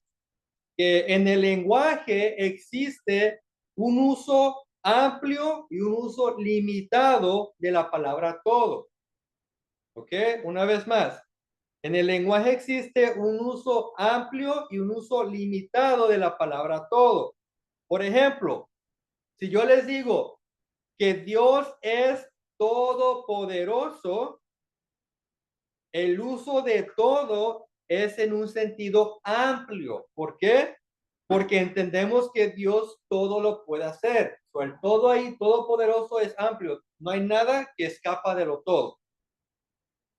que en el lenguaje existe un uso amplio y un uso limitado de la palabra todo. ¿Ok? Una vez más, en el lenguaje existe un uso amplio y un uso limitado de la palabra todo. Por ejemplo, si yo les digo que Dios es todopoderoso, el uso de todo es en un sentido amplio. ¿Por qué? Porque entendemos que Dios todo lo puede hacer. El todo ahí, todopoderoso, es amplio. No hay nada que escapa de lo todo.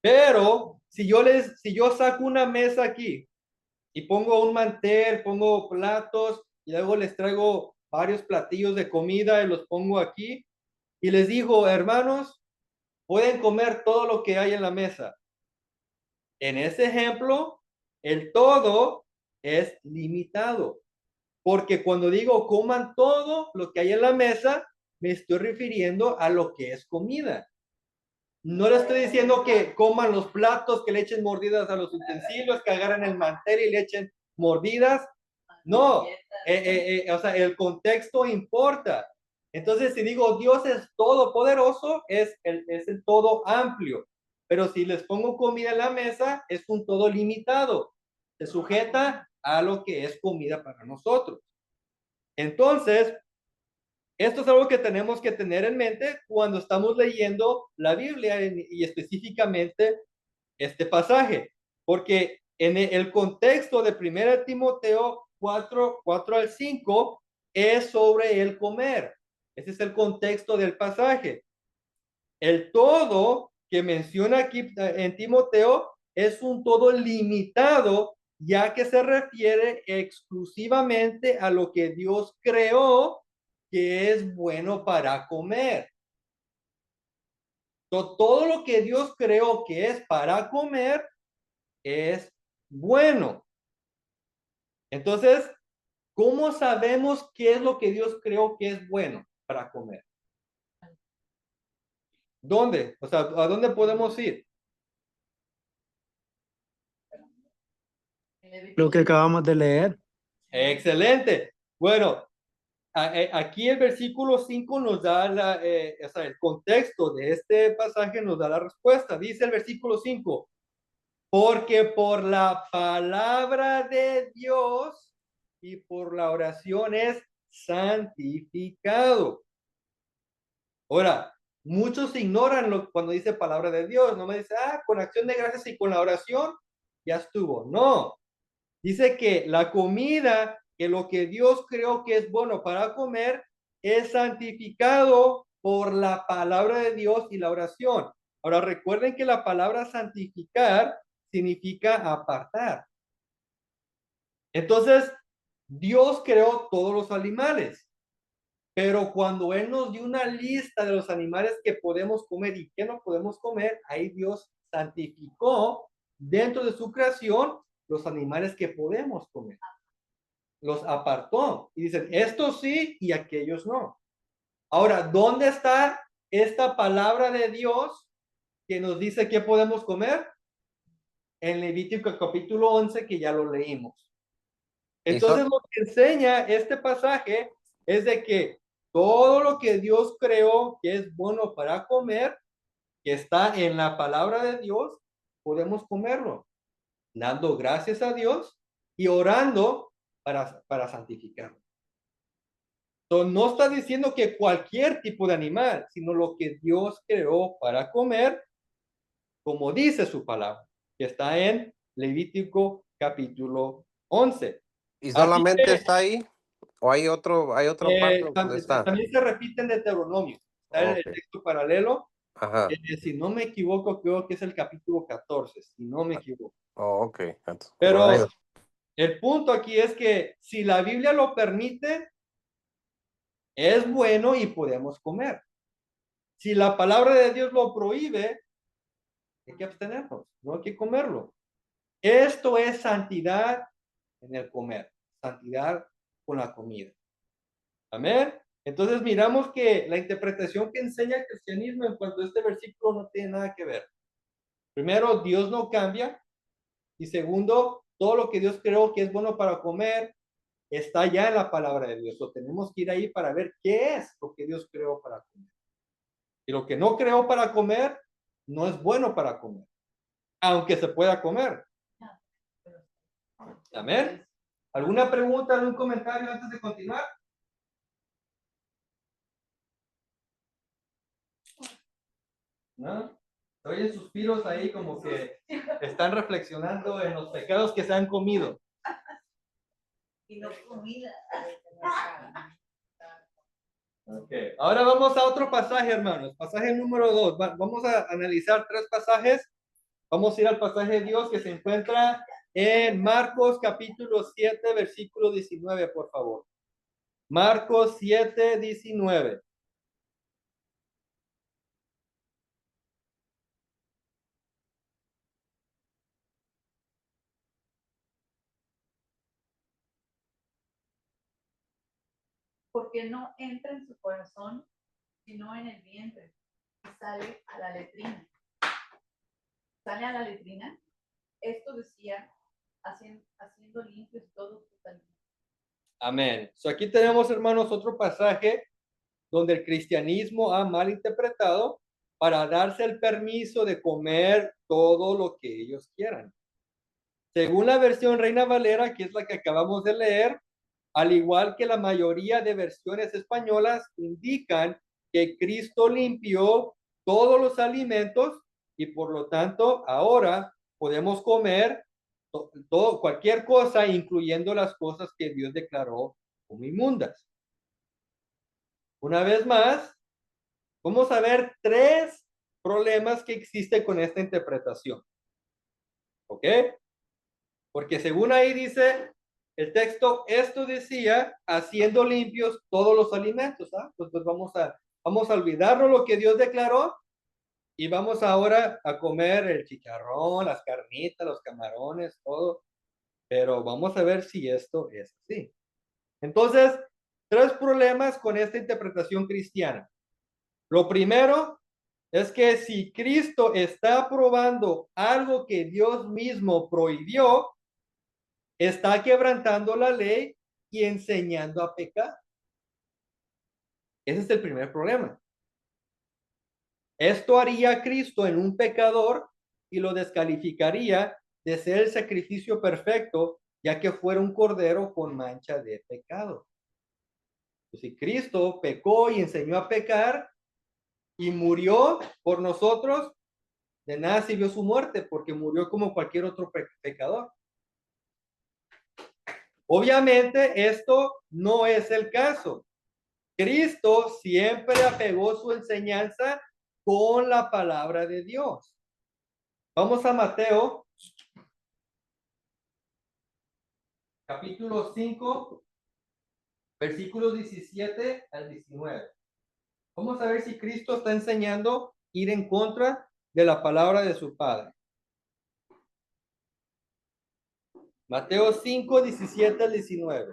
Pero si yo saco una mesa aquí y pongo un mantel, pongo platos y luego les traigo varios platillos de comida y los pongo aquí y les digo, hermanos, pueden comer todo lo que hay en la mesa. En ese ejemplo, el todo es limitado, porque cuando digo coman todo lo que hay en la mesa, me estoy refiriendo a lo que es comida. No le estoy diciendo que coman los platos, que le echen mordidas a los utensilios, que agarren el mantel y le echen mordidas. No, o sea, el contexto importa. Entonces, si digo Dios es todopoderoso, es el todo amplio. Pero si les pongo comida en la mesa, es un todo limitado. Se sujeta a lo que es comida para nosotros. Entonces, esto es algo que tenemos que tener en mente cuando estamos leyendo la Biblia y específicamente este pasaje, porque en el contexto de 1 Timoteo 4, 4 al 5 es sobre el comer. Ese es el contexto del pasaje. El todo que menciona aquí en Timoteo es un todo limitado ya que se refiere exclusivamente a lo que Dios creó que es bueno para comer. Todo lo que Dios creó que es para comer es bueno. Entonces, ¿cómo sabemos qué es lo que Dios creó que es bueno para comer? ¿Dónde? O sea, ¿a dónde podemos ir? Lo que acabamos de leer. Excelente. Bueno, aquí el versículo 5 nos da o sea, el contexto de este pasaje nos da la respuesta. Dice el versículo 5, porque por la palabra de Dios y por la oración es santificado. Ahora, muchos ignoran cuando dice palabra de Dios. No me dice, con acción de gracias y con la oración ya estuvo. No, dice que la comida, que lo que Dios creó que es bueno para comer, es santificado por la palabra de Dios y la oración. Ahora recuerden que la palabra santificar significa apartar. Entonces, Dios creó todos los animales, pero cuando Él nos dio una lista de los animales que podemos comer y que no podemos comer, ahí Dios santificó dentro de su creación los animales que podemos comer. Los apartó y dicen, estos sí y aquellos no. Ahora, ¿dónde está esta palabra de Dios que nos dice qué podemos comer? En Levítico capítulo 11, que ya lo leímos. Entonces, lo que enseña este pasaje es de que todo lo que Dios creó que es bueno para comer, que está en la palabra de Dios, podemos comerlo, dando gracias a Dios y orando para santificarlo. Entonces, no está diciendo que cualquier tipo de animal, sino lo que Dios creó para comer, como dice su palabra, que está en Levítico capítulo 11. ¿Y Así solamente que, está ahí? ¿O hay otra parte donde está? también se repite en Deuteronomio. Está en el Ok. texto paralelo. Ajá. Si no me equivoco, creo que es el capítulo 14, si no me equivoco. Oh, ok. Entonces, Pero no hay- el punto aquí es que si la Biblia lo permite, es bueno y podemos comer. Si la palabra de Dios lo prohíbe, hay que abstenernos, no hay que comerlo. Esto es santidad en el comer, santidad con la comida. Amén. Entonces miramos que la interpretación que enseña el cristianismo en cuanto a este versículo no tiene nada que ver. Primero, Dios no cambia. Y segundo, todo lo que Dios creó que es bueno para comer está ya en la palabra de Dios. O tenemos que ir ahí para ver qué es lo que Dios creó para comer. Y lo que no creó para comer no es bueno para comer, aunque se pueda comer. Amén. ¿Alguna pregunta, algún comentario antes de continuar? ¿No? Oyen suspiros ahí como que están reflexionando en los pecados que se han comido. Y no comida. Okay. Ahora vamos a otro pasaje, hermanos. Pasaje número 2. Vamos a analizar 3 pasajes. Vamos a ir al pasaje de Dios que se encuentra en Marcos capítulo 7, versículo 19, por favor. Marcos 7, 19. Porque no entra en su corazón, sino en el vientre, y sale a la letrina. Sale a la letrina. Esto decía, haciendo limpios todos sus alimentos. Amén. So, aquí tenemos, hermanos, otro pasaje donde el cristianismo ha malinterpretado para darse el permiso de comer todo lo que ellos quieran. Según la versión Reina Valera, que es la que acabamos de leer, al igual que la mayoría de versiones españolas, indican que Cristo limpió todos los alimentos y por lo tanto ahora podemos comer todo, cualquier cosa, incluyendo las cosas que Dios declaró como inmundas. Una vez más, vamos a ver 3 problemas que existen con esta interpretación. ¿Ok? Porque según ahí dice el texto, esto decía, haciendo limpios todos los alimentos. ¿Ah? Pues vamos a olvidarnos lo que Dios declaró y vamos ahora a comer el chicharrón, las carnitas, los camarones, todo. Pero vamos a ver si esto es así. Entonces, tres problemas con esta interpretación cristiana. Lo primero es que si Cristo está aprobando algo que Dios mismo prohibió, está quebrantando la ley y enseñando a pecar. Ese es el primer problema. Esto haría a Cristo en un pecador y lo descalificaría de ser el sacrificio perfecto, ya que fuera un cordero con mancha de pecado. Si Cristo pecó y enseñó a pecar y murió por nosotros, de nada sirvió su muerte, porque murió como cualquier otro pecador. Obviamente, esto no es el caso. Cristo siempre apegó su enseñanza con la palabra de Dios. Vamos a Mateo, capítulo 5, versículos 17 al 19. Vamos a ver si Cristo está enseñando ir en contra de la palabra de su Padre. Mateo 5, 17 al 19.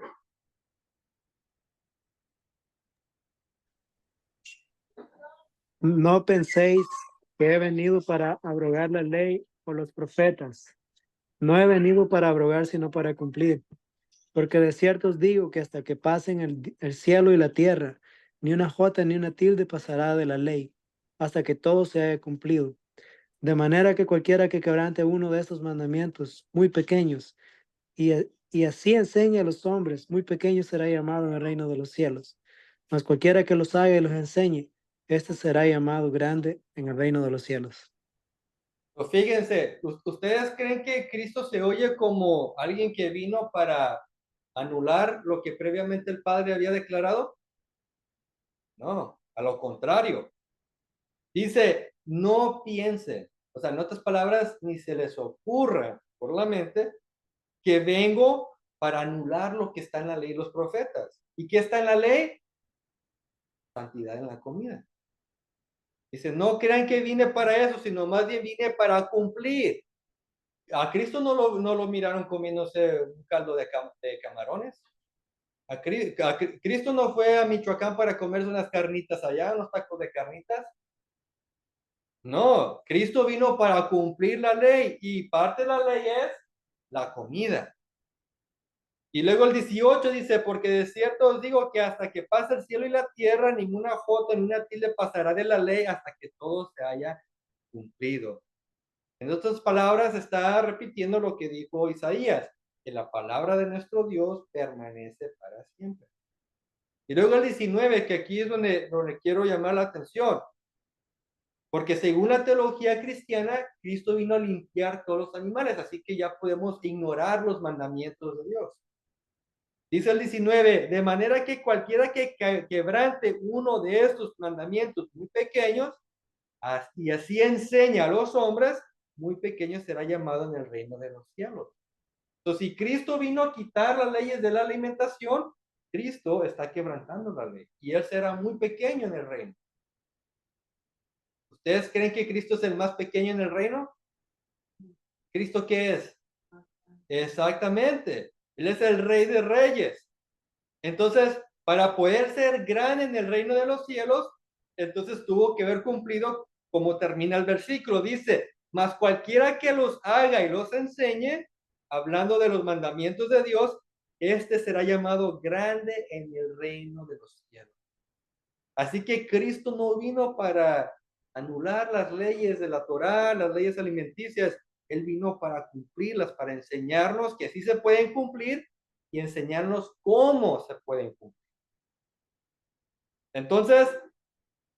No penséis que he venido para abrogar la ley o los profetas. No he venido para abrogar, sino para cumplir. Porque de cierto os digo que hasta que pasen el cielo y la tierra, ni una jota ni una tilde pasará de la ley, hasta que todo se haya cumplido. De manera que cualquiera que quebrante uno de estos mandamientos muy pequeños, y así enseñe a los hombres, muy pequeño será llamado en el reino de los cielos. Mas cualquiera que los haga y los enseñe, este será llamado grande en el reino de los cielos. Pues fíjense, ¿ustedes creen que Cristo se oye como alguien que vino para anular lo que previamente el Padre había declarado? No, a lo contrario. Dice, no piensen, o sea, en otras palabras, ni se les ocurra por la mente que vengo para anular lo que está en la ley de los profetas. ¿Y qué está en la ley? Santidad en la comida. Dice, no crean que vine para eso, sino más bien vine para cumplir. A Cristo no lo miraron comiéndose un caldo de camarones. Cristo no fue a Michoacán para comerse unas carnitas allá, unos tacos de carnitas. No, Cristo vino para cumplir la ley y parte de la ley es la comida. Y luego el 18 dice, porque de cierto os digo que hasta que pase el cielo y la tierra, ninguna jota ni una tilde pasará de la ley hasta que todo se haya cumplido. En otras palabras, está repitiendo lo que dijo Isaías, que la palabra de nuestro Dios permanece para siempre. Y luego el 19, que aquí es donde quiero llamar la atención. Porque según la teología cristiana, Cristo vino a limpiar todos los animales, así que ya podemos ignorar los mandamientos de Dios. Dice el 19, de manera que cualquiera que quebrante uno de estos mandamientos muy pequeños, y así enseña a los hombres, muy pequeño será llamado en el reino de los cielos. Entonces, si Cristo vino a quitar las leyes de la alimentación, Cristo está quebrantando la ley y él será muy pequeño en el reino. ¿Ustedes creen que Cristo es el más pequeño en el reino? ¿Cristo qué es? Exactamente. Él es el Rey de Reyes. Entonces, para poder ser grande en el reino de los cielos, entonces tuvo que haber cumplido como termina el versículo. Dice, mas cualquiera que los haga y los enseñe, hablando de los mandamientos de Dios, este será llamado grande en el reino de los cielos. Así que Cristo no vino para anular las leyes de la Torá, las leyes alimenticias. Él vino para cumplirlas, para enseñarnos que así se pueden cumplir y enseñarnos cómo se pueden cumplir. Entonces,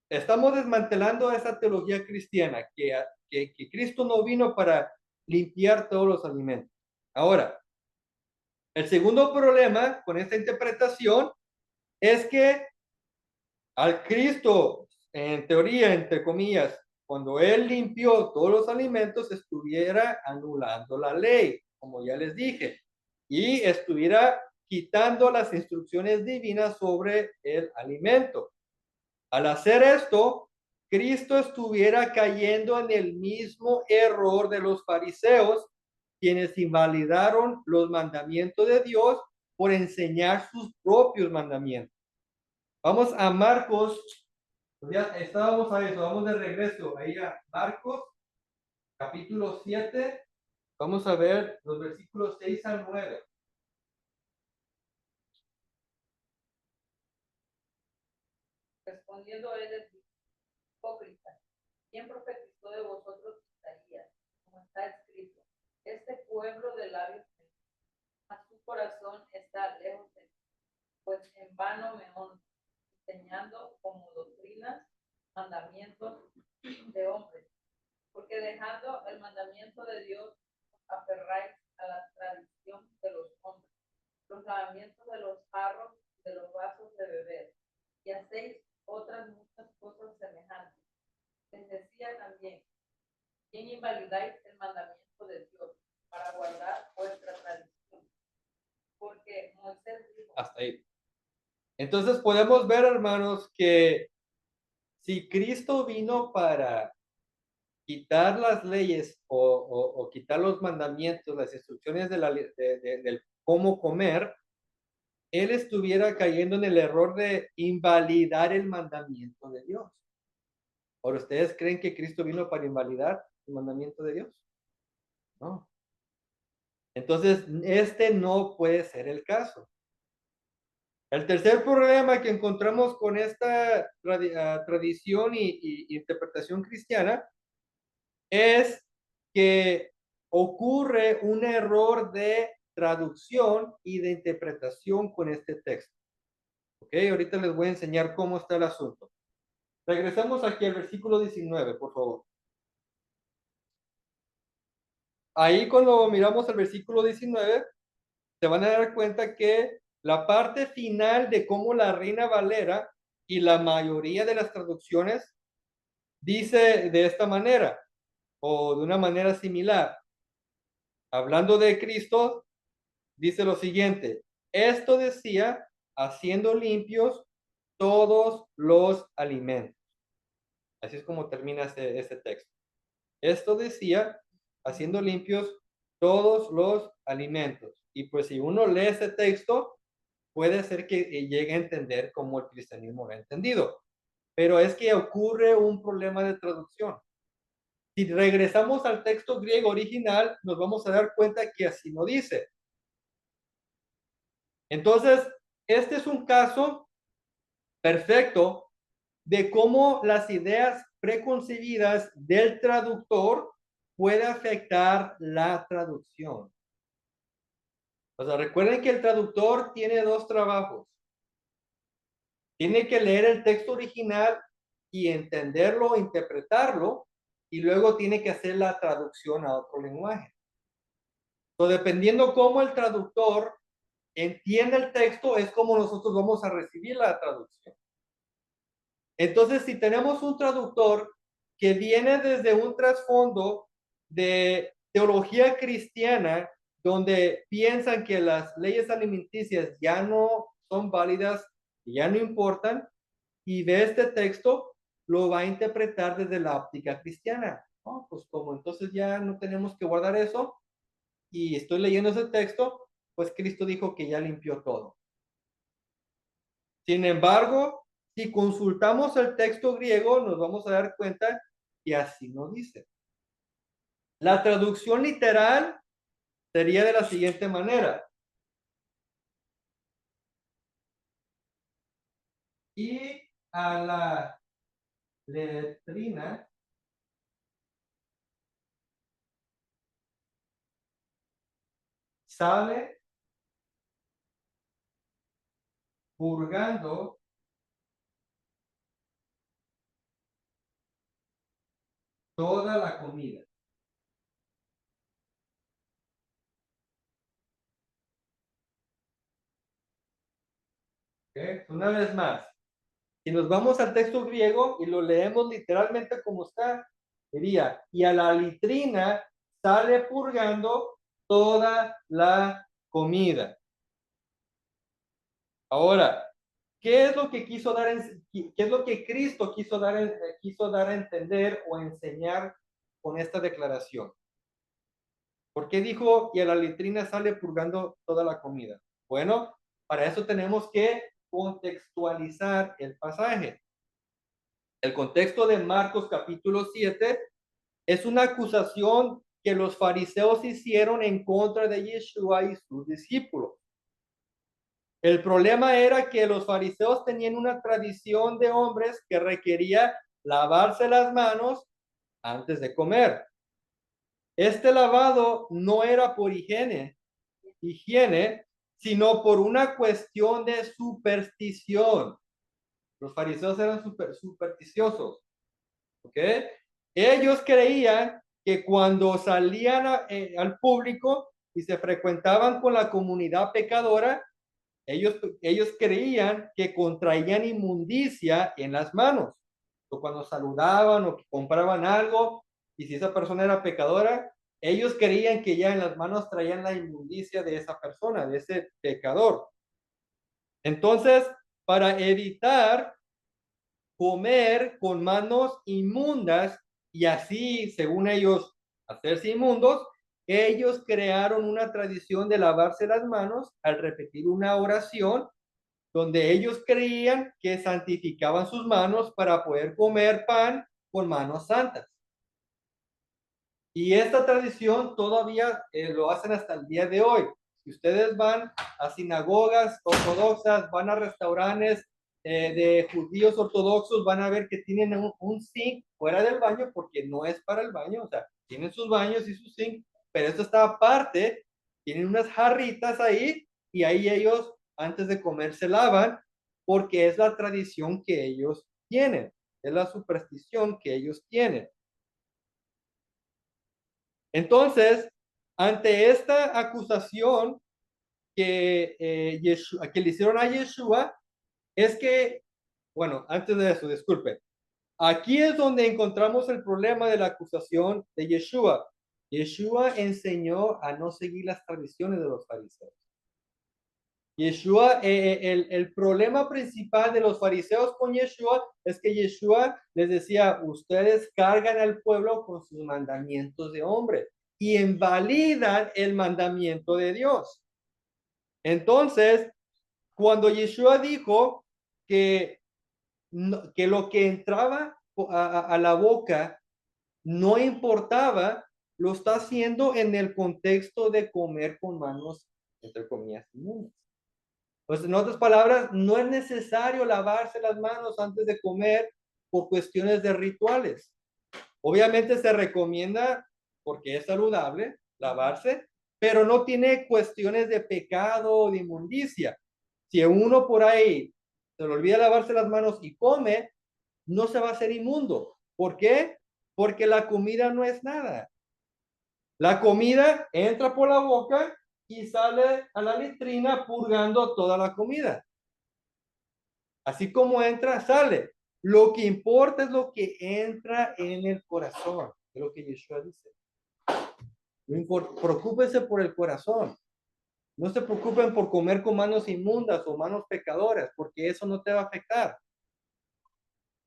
estamos desmantelando esa teología cristiana, que Cristo no vino para limpiar todos los alimentos. Ahora, el segundo problema con esta interpretación es que al Cristo, en teoría, entre comillas, cuando Él limpió todos los alimentos, estuviera anulando la ley, como ya les dije, y estuviera quitando las instrucciones divinas sobre el alimento. Al hacer esto, Cristo estuviera cayendo en el mismo error de los fariseos, quienes invalidaron los mandamientos de Dios por enseñar sus propios mandamientos. Vamos a Marcos, ya estábamos a eso, vamos de regreso ahí a Marcos, capítulo 7, vamos a ver los versículos 6 al 9. Respondiendo él les dijo: hipócritas, ¿quién profetizó de vosotros Isaías? Como está escrito: este pueblo de labios, mas su corazón está lejos de mí, pues en vano me honran, enseñando como doctrinas mandamientos de hombres, porque dejando el mandamiento de Dios, aferráis a la tradición de los hombres, los lavamientos de los jarros y de los vasos de beber, y hacéis otras muchas cosas semejantes. Les decía también: ¿quién invalidáis el mandamiento de Dios para guardar vuestra tradición? Porque Moisés dijo. Hasta ahí. Entonces podemos ver, hermanos, que si Cristo vino para quitar las leyes o quitar los mandamientos, las instrucciones del cómo comer, él estuviera cayendo en el error de invalidar el mandamiento de Dios. ¿Ahora ustedes creen que Cristo vino para invalidar el mandamiento de Dios? No. Entonces, este no puede ser el caso. El tercer problema que encontramos con esta tradición y interpretación cristiana es que ocurre un error de traducción y de interpretación con este texto. Ok, ahorita les voy a enseñar cómo está el asunto. Regresamos aquí al versículo 19, por favor. Ahí cuando miramos el versículo 19, se van a dar cuenta que la parte final de cómo la Reina Valera y la mayoría de las traducciones dice de esta manera o de una manera similar. Hablando de Cristo, dice lo siguiente: esto decía, haciendo limpios todos los alimentos. Así es como termina este texto. Esto decía, haciendo limpios todos los alimentos. Y pues si uno lee ese texto, puede ser que llegue a entender cómo el cristianismo lo ha entendido. Pero es que ocurre un problema de traducción. Si regresamos al texto griego original, nos vamos a dar cuenta que así no dice. Entonces, este es un caso perfecto de cómo las ideas preconcebidas del traductor puede afectar la traducción. O sea, recuerden que el traductor tiene dos trabajos. Tiene que leer el texto original y entenderlo, interpretarlo, y luego tiene que hacer la traducción a otro lenguaje. Entonces, dependiendo cómo el traductor entiende el texto, es como nosotros vamos a recibir la traducción. Entonces, si tenemos un traductor que viene desde un trasfondo de teología cristiana, donde piensan que las leyes alimenticias ya no son válidas, ya no importan, y ve este texto, lo va a interpretar desde la óptica cristiana. Oh, pues como entonces ya no tenemos que guardar eso, y estoy leyendo ese texto, pues Cristo dijo que ya limpió todo. Sin embargo, si consultamos el texto griego, nos vamos a dar cuenta que así no dice. La traducción literal sería de la siguiente manera: y a la letrina sale purgando toda la comida. ¿Okay? Una vez más, si nos vamos al texto griego y lo leemos literalmente como está, diría: y a la litrina sale purgando toda la comida. Ahora, ¿qué es lo que quiso dar qué es lo que Cristo quiso dar a entender o enseñar con esta declaración? ¿Por qué dijo y a la letrina sale purgando toda la comida? Bueno, para eso tenemos que contextualizar el pasaje. El contexto de Marcos capítulo 7 es una acusación que los fariseos hicieron en contra de Yeshua y sus discípulos. El problema era que los fariseos tenían una tradición de hombres que requería lavarse las manos antes de comer. Este lavado no era por higiene, sino por una cuestión de superstición. Los fariseos eran supersticiosos, ¿ok? Ellos creían que cuando salían al público y se frecuentaban con la comunidad pecadora, ellos creían que contraían inmundicia en las manos. O cuando saludaban o compraban algo, y si esa persona era pecadora, ellos creían que ya en las manos traían la inmundicia de esa persona, de ese pecador. Entonces, para evitar comer con manos inmundas y así, según ellos, hacerse inmundos, ellos crearon una tradición de lavarse las manos al repetir una oración donde ellos creían que santificaban sus manos para poder comer pan con manos santas. Y esta tradición todavía lo hacen hasta el día de hoy. Si ustedes van a sinagogas ortodoxas, van a restaurantes de judíos ortodoxos, van a ver que tienen un zinc fuera del baño porque no es para el baño, o sea, tienen sus baños y su zinc, pero esto está aparte, tienen unas jarritas ahí y ahí ellos antes de comer se lavan porque es la tradición que ellos tienen, es la superstición que ellos tienen. Entonces, ante esta acusación que le hicieron a Yeshua, es que, bueno, antes de eso, disculpe, aquí es donde encontramos el problema de la acusación de Yeshua. Yeshua enseñó a no seguir las tradiciones de los fariseos. Yeshua, el problema principal de los fariseos con Yeshua es que Yeshua les decía, ustedes cargan al pueblo con sus mandamientos de hombre y invalidan el mandamiento de Dios. Entonces, cuando Yeshua dijo que lo que entraba a la boca no importaba, lo está haciendo en el contexto de comer con manos, entre comillas, inmundas. Pues en otras palabras, no es necesario lavarse las manos antes de comer por cuestiones de rituales. Obviamente se recomienda, porque es saludable, lavarse, pero no tiene cuestiones de pecado o de inmundicia. Si uno por ahí se le olvida lavarse las manos y come, no se va a hacer inmundo. ¿Por qué? Porque la comida no es nada. La comida entra por la boca y sale a la letrina purgando toda la comida. Así como entra, sale. Lo que importa es lo que entra en el corazón, es lo que Yeshua dice. Preocúpense por el corazón. No se preocupen por comer con manos inmundas o manos pecadoras, porque eso no te va a afectar.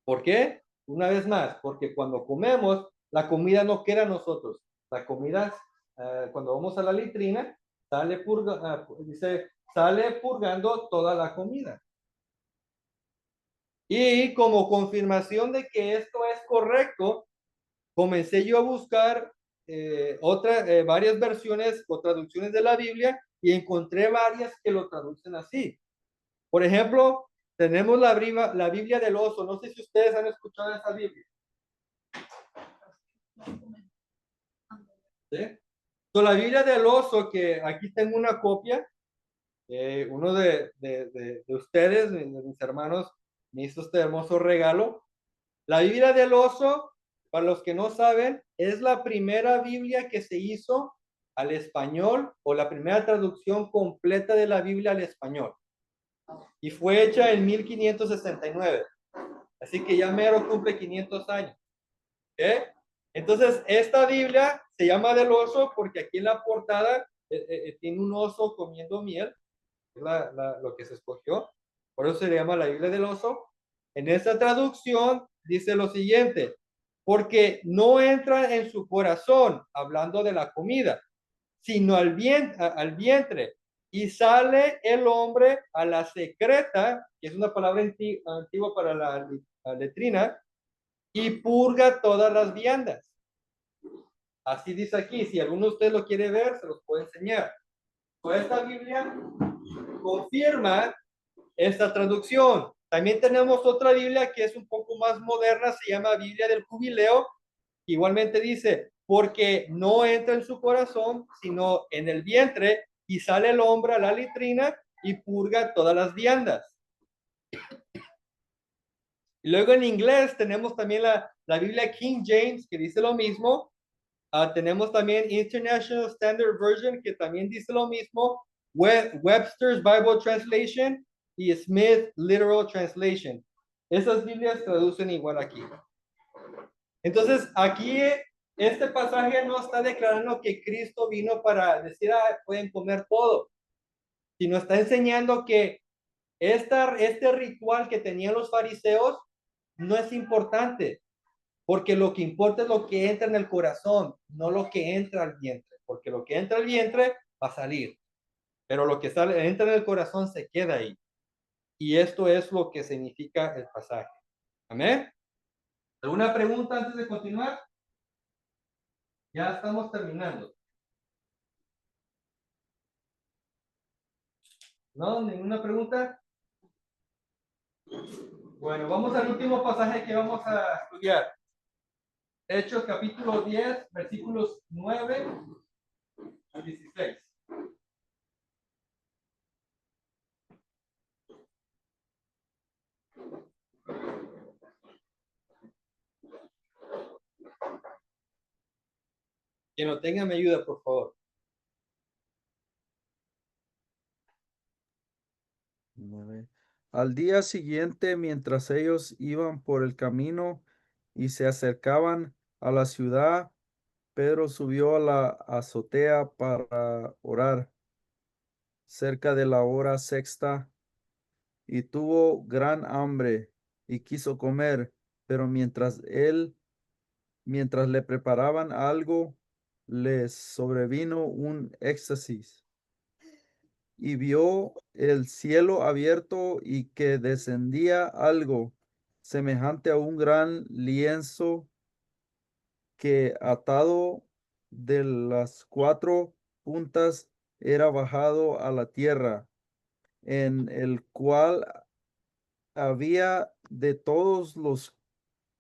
¿Por qué? Una vez más, porque cuando comemos, la comida no queda a nosotros. La comida, cuando vamos a la letrina, sale purgando toda la comida. Y como confirmación de que esto es correcto, comencé yo a buscar varias versiones o traducciones de la Biblia y encontré varias que lo traducen así. Por ejemplo, tenemos la Biblia del oso. No sé si ustedes han escuchado esa Biblia. ¿Sí? So, la Biblia del oso, que aquí tengo una copia, uno de ustedes, de mis hermanos, me hizo este hermoso regalo. La Biblia del oso, para los que no saben, es la primera Biblia que se hizo al español o la primera traducción completa de la Biblia al español. Y fue hecha en 1569. Así que ya mero cumple 500 años. ¿Okay? Entonces, esta Biblia se llama del oso porque aquí en la portada tiene un oso comiendo miel, es lo que se escogió, por eso se le llama la Biblia del oso. En esta traducción dice lo siguiente, porque no entra en su corazón, hablando de la comida, sino al vientre, y sale el hombre a la secreta, que es una palabra antigua para la letrina, y purga todas las viandas. Así dice aquí, si alguno de ustedes lo quiere ver, se los puedo enseñar. Pues esta Biblia confirma esta traducción. También tenemos otra Biblia que es un poco más moderna, se llama Biblia del Jubileo. Igualmente dice, porque no entra en su corazón, sino en el vientre, y sale el hombre a la letrina y purga todas las viandas. Y luego en inglés tenemos también la Biblia King James, que dice lo mismo. Tenemos también International Standard Version, que también dice lo mismo. Webster's Bible Translation y Smith Literal Translation. Esas Biblias traducen igual aquí. Entonces, aquí este pasaje no está declarando que Cristo vino para decir, pueden comer todo, sino está enseñando que este ritual que tenían los fariseos no es importante, porque lo que importa es lo que entra en el corazón, no lo que entra al vientre, porque lo que entra al vientre va a salir, pero lo que entra en el corazón se queda ahí. Y esto es lo que significa el pasaje. ¿Amén? ¿Alguna pregunta antes de continuar? Ya estamos terminando. ¿No? ¿Ninguna pregunta? Bueno, vamos al último pasaje que vamos a estudiar. Hechos capítulo 10, versículos 9 al 16. Quien lo tenga me ayuda, por favor. 9. Al día siguiente, mientras ellos iban por el camino y se acercaban a la ciudad, Pedro subió a la azotea para orar cerca de la hora sexta y tuvo gran hambre y quiso comer, pero mientras le preparaban algo, les sobrevino un éxtasis y vio el cielo abierto y que descendía algo semejante a un gran lienzo que atado de las cuatro puntas era bajado a la tierra, en el cual había de todos los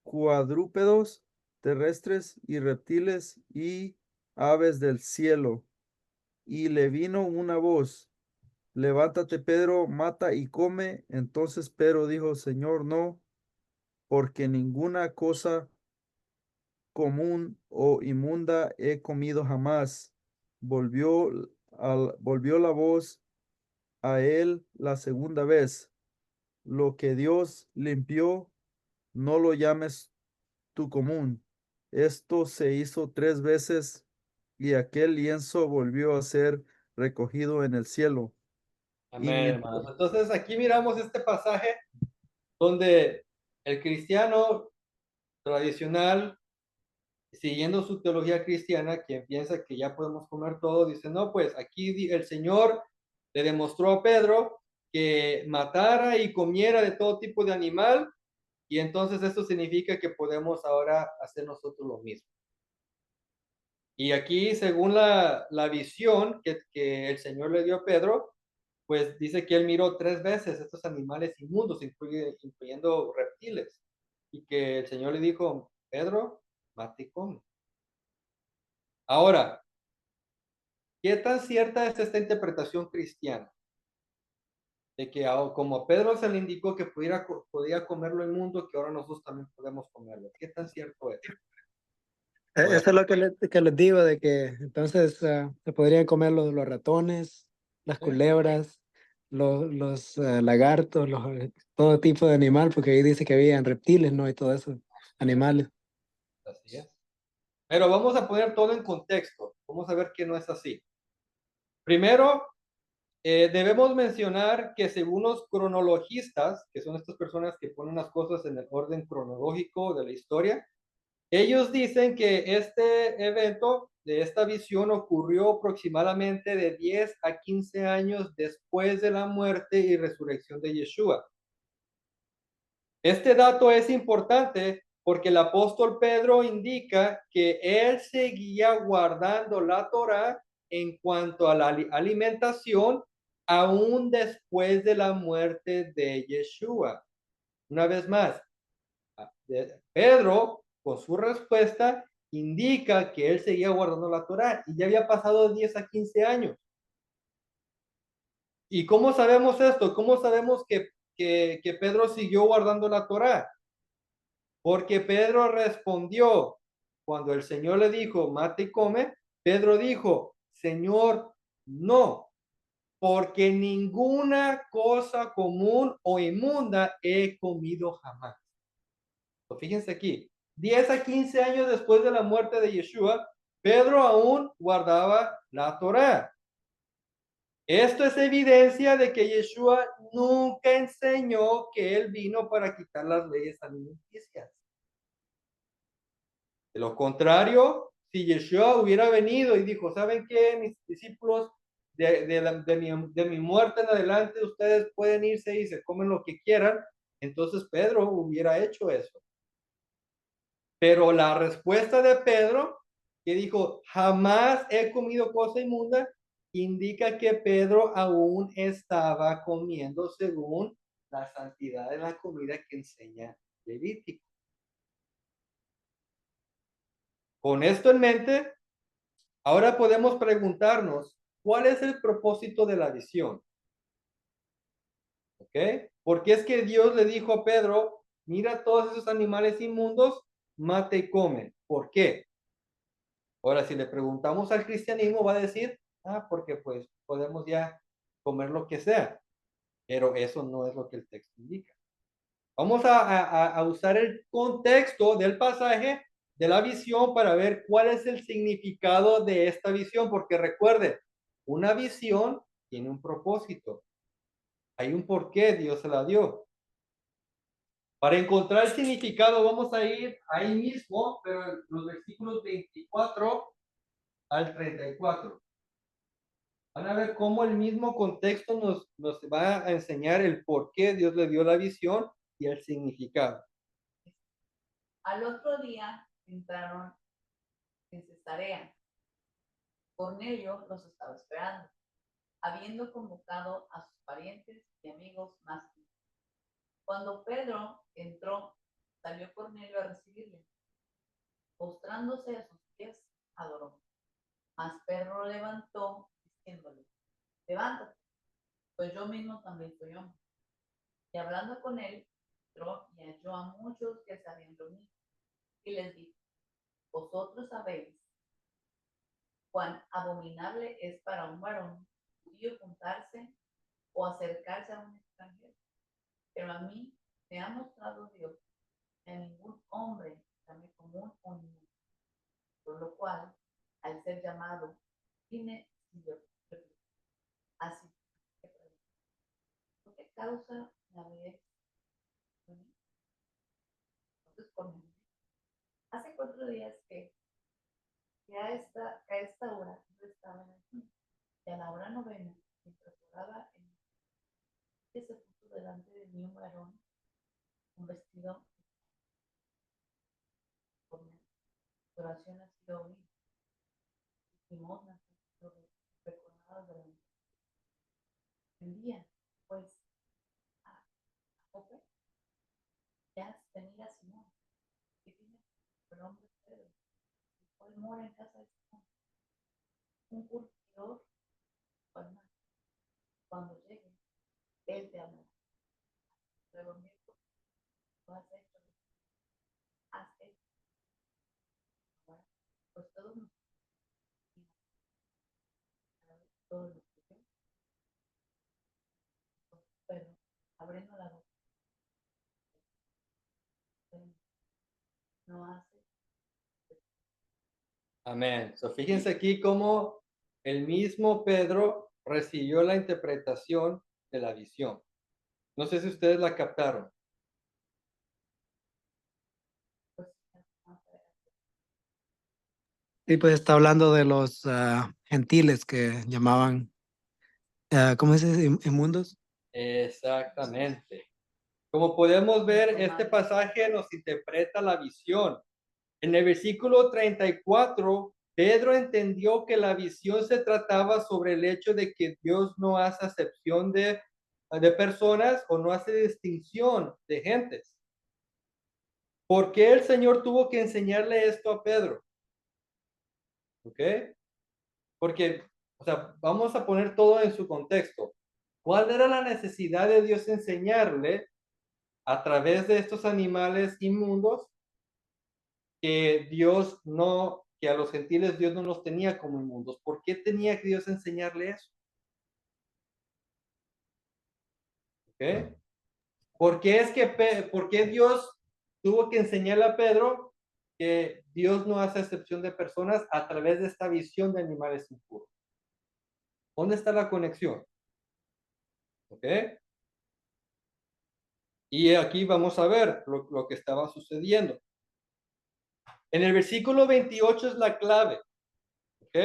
cuadrúpedos terrestres y reptiles y aves del cielo. Y le vino una voz: levántate, Pedro, mata y come. Entonces Pedro dijo: Señor, no, porque ninguna cosa común o inmunda he comido jamás. Volvió la voz a él la segunda vez: lo que Dios limpió, no lo llames tú común. Esto se hizo 3 veces y aquel lienzo volvió a ser recogido en el cielo. Y Amén, hermanos. Entonces aquí miramos este pasaje donde el cristiano tradicional, siguiendo su teología cristiana, quien piensa que ya podemos comer todo, dice, no, pues aquí el Señor le demostró a Pedro que matara y comiera de todo tipo de animal, y entonces esto significa que podemos ahora hacer nosotros lo mismo. Y aquí, según la visión que el Señor le dio a Pedro, pues dice que él miró 3 veces estos animales inmundos, incluyendo reptiles, y que el Señor le dijo, Pedro, mate y come. Ahora, ¿qué tan cierta es esta interpretación cristiana? De que como a Pedro se le indicó que podía comer lo inmundo, que ahora nosotros también podemos comerlo. ¿Qué tan cierto es? Bueno. Eso es lo que les digo, de que entonces se podrían comer los ratones, las culebras, los lagartos, todo tipo de animal, porque ahí dice que habían reptiles, ¿no? Y todo eso, animales. Así es. Pero vamos a poner todo en contexto. Vamos a ver que no es así. Primero, debemos mencionar que según los cronologistas, que son estas personas que ponen las cosas en el orden cronológico de la historia, ellos dicen que este evento de esta visión ocurrió aproximadamente de 10 a 15 años después de la muerte y resurrección de Yeshua. Este dato es importante porque el apóstol Pedro indica que él seguía guardando la Torá en cuanto a la alimentación aún después de la muerte de Yeshua. Una vez más, Pedro, con su respuesta, indica que él seguía guardando la Torá y ya había pasado 10 a 15 años. ¿Y cómo sabemos esto? ¿Cómo sabemos que Pedro siguió guardando la Torá? Porque Pedro respondió, cuando el Señor le dijo, mate y come, Pedro dijo, Señor, no, porque ninguna cosa común o inmunda he comido jamás. Fíjense aquí, 10 a 15 años después de la muerte de Yeshua, Pedro aún guardaba la Torá. Esto es evidencia de que Yeshua nunca enseñó que él vino para quitar las leyes alimenticias. De lo contrario, si Yeshua hubiera venido y dijo, ¿saben qué? Mis discípulos, de mi muerte en adelante, ustedes pueden irse y se comen lo que quieran, entonces Pedro hubiera hecho eso. Pero la respuesta de Pedro, que dijo, jamás he comido cosa inmunda, indica que Pedro aún estaba comiendo según la santidad de la comida que enseña Levítico. Con esto en mente, ahora podemos preguntarnos, ¿cuál es el propósito de la visión? ¿Ok? Porque es que Dios le dijo a Pedro, mira todos esos animales inmundos, mate y come. ¿Por qué? Ahora, si le preguntamos al cristianismo, va a decir, porque pues podemos ya comer lo que sea, pero eso no es lo que el texto indica. Vamos a usar el contexto del pasaje de la visión para ver cuál es el significado de esta visión, porque recuerde, una visión tiene un propósito. Hay un porqué Dios se la dio. Para encontrar el significado vamos a ir ahí mismo, pero los versículos 24 al 34. Van a ver cómo el mismo contexto nos va a enseñar el por qué Dios le dio la visión y el significado. Al otro día entraron en Cesarea. Cornelio los estaba esperando, habiendo convocado a sus parientes y amigos más íntimos. Cuando Pedro entró, salió Cornelio a recibirle. Postrándose a sus pies, adoró. Mas Pedro lo levantó, diciéndole, levántate, pues yo mismo también soy hombre. Y hablando con él, entró y halló a muchos que se habían reunido. Y les dijo, vosotros sabéis cuán abominable es para un varón judío juntarse o acercarse a un extranjero. Pero a mí me ha mostrado Dios que a ningún hombre llame común o inmundo. Por lo cual, al ser llamado, vine y yo. Así que ¿por qué causa la vez? Entonces, hace 4 días que a esta hora yo estaba en el templo, y a la hora novena, mientras oraba, que se puso delante de mí un varón, un vestido con oración ha sido oída, limosnas recordadas de la envía, pues, a Jope, ya tenía Simón, que tiene el nombre de Pedro, el cual mora en casa de Simón, un curtidor, cuando llegue, él te hablará. Luego mismo, lo has hecho, ahora, pues todos nos todo lo que yo, pero abriendo la boca, no hace. Amén. So, fíjense aquí cómo el mismo Pedro recibió la interpretación de la visión. No sé si ustedes la captaron. Y pues está hablando de los gentiles que llamaban, ¿cómo se dice? Inmundos. Exactamente. Como podemos ver, este pasaje nos interpreta la visión. En el versículo 34, Pedro entendió que la visión se trataba sobre el hecho de que Dios no hace acepción de personas o no hace distinción de gentes. ¿Por qué el Señor tuvo que enseñarle esto a Pedro? ¿Ok? Porque, o sea, vamos a poner todo en su contexto. ¿Cuál era la necesidad de Dios enseñarle a través de estos animales inmundos que Dios no, que a los gentiles Dios no los tenía como inmundos? ¿Por qué tenía que Dios enseñarle eso? ¿Ok? ¿Por qué Dios tuvo que enseñarle a Pedro que Dios no hace excepción de personas a través de esta visión de animales impuros? ¿Dónde está la conexión? ¿Ok? Y aquí vamos a ver lo que estaba sucediendo. En el versículo 28 es la clave. ¿Ok?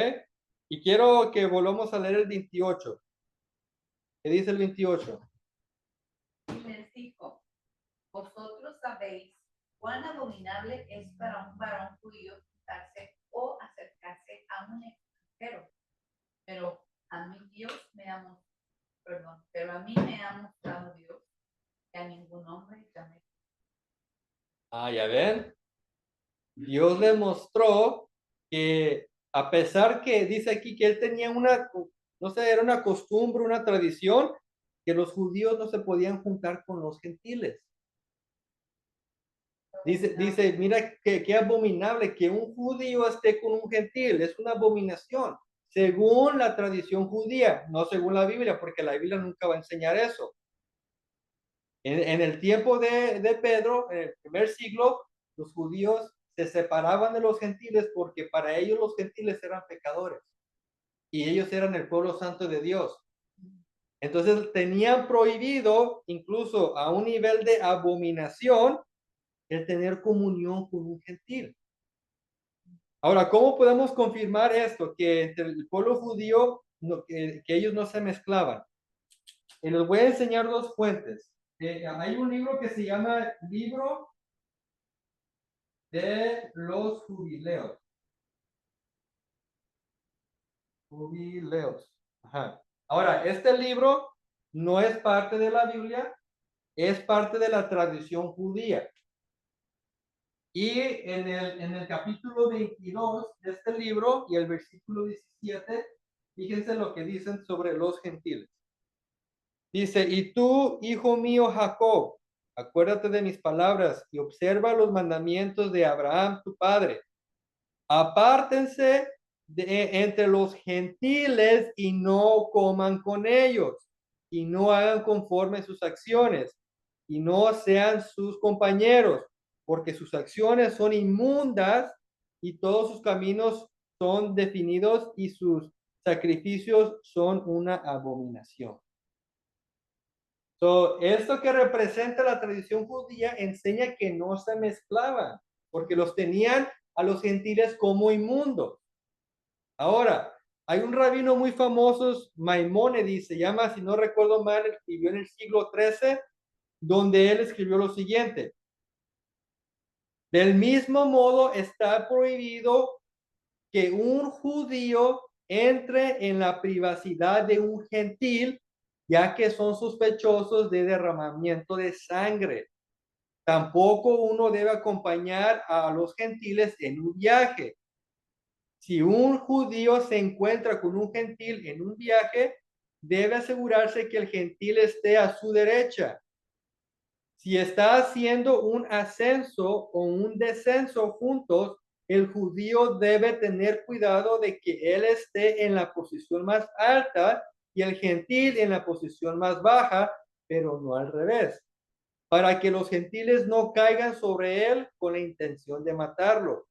Y quiero que volvamos a leer el 28. ¿Qué dice el 28? Y les dijo, vosotros sabéis cuán abominable es para un varón judío juntarse o acercarse a un extranjero. Pero a mí me ha mostrado Dios que a ningún hombre llame. Ah, ya ven. Dios le mostró que a pesar que dice aquí que él tenía una, no sé, era una costumbre, una tradición, que los judíos no se podían juntar con los gentiles. Dice, mira qué abominable que un judío esté con un gentil, es una abominación, según la tradición judía, no según la Biblia, porque la Biblia nunca va a enseñar eso. En el tiempo de Pedro, en el primer siglo, los judíos se separaban de los gentiles porque para ellos los gentiles eran pecadores y ellos eran el pueblo santo de Dios. Entonces tenían prohibido, incluso a un nivel de abominación, el tener comunión con un gentil. Ahora, ¿cómo podemos confirmar esto? Que entre el pueblo judío, que ellos no se mezclaban. Y les voy a enseñar dos fuentes. Hay un libro que se llama Libro de los Jubileos. Jubileos. Ajá. Ahora, este libro no es parte de la Biblia, es parte de la tradición judía. Y en el capítulo 22 de este libro y el versículo 17, fíjense lo que dicen sobre los gentiles. Dice, y tú, hijo mío Jacob, acuérdate de mis palabras y observa los mandamientos de Abraham, tu padre. Apártense entre los gentiles y no coman con ellos, y no hagan conforme sus acciones, y no sean sus compañeros, porque sus acciones son inmundas y todos sus caminos son definidos y sus sacrificios son una abominación. Esto que representa la tradición judía enseña que no se mezclaban, porque los tenían a los gentiles como inmundos. Ahora, hay un rabino muy famoso, Maimónides, se llama, si no recuerdo mal, escribió en el siglo XIII, donde él escribió lo siguiente. Del mismo modo está prohibido que un judío entre en la privacidad de un gentil, ya que son sospechosos de derramamiento de sangre. Tampoco uno debe acompañar a los gentiles en un viaje. Si un judío se encuentra con un gentil en un viaje, debe asegurarse que el gentil esté a su derecha. Si está haciendo un ascenso o un descenso juntos, el judío debe tener cuidado de que él esté en la posición más alta y el gentil en la posición más baja, pero no al revés, para que los gentiles no caigan sobre él con la intención de matarlo.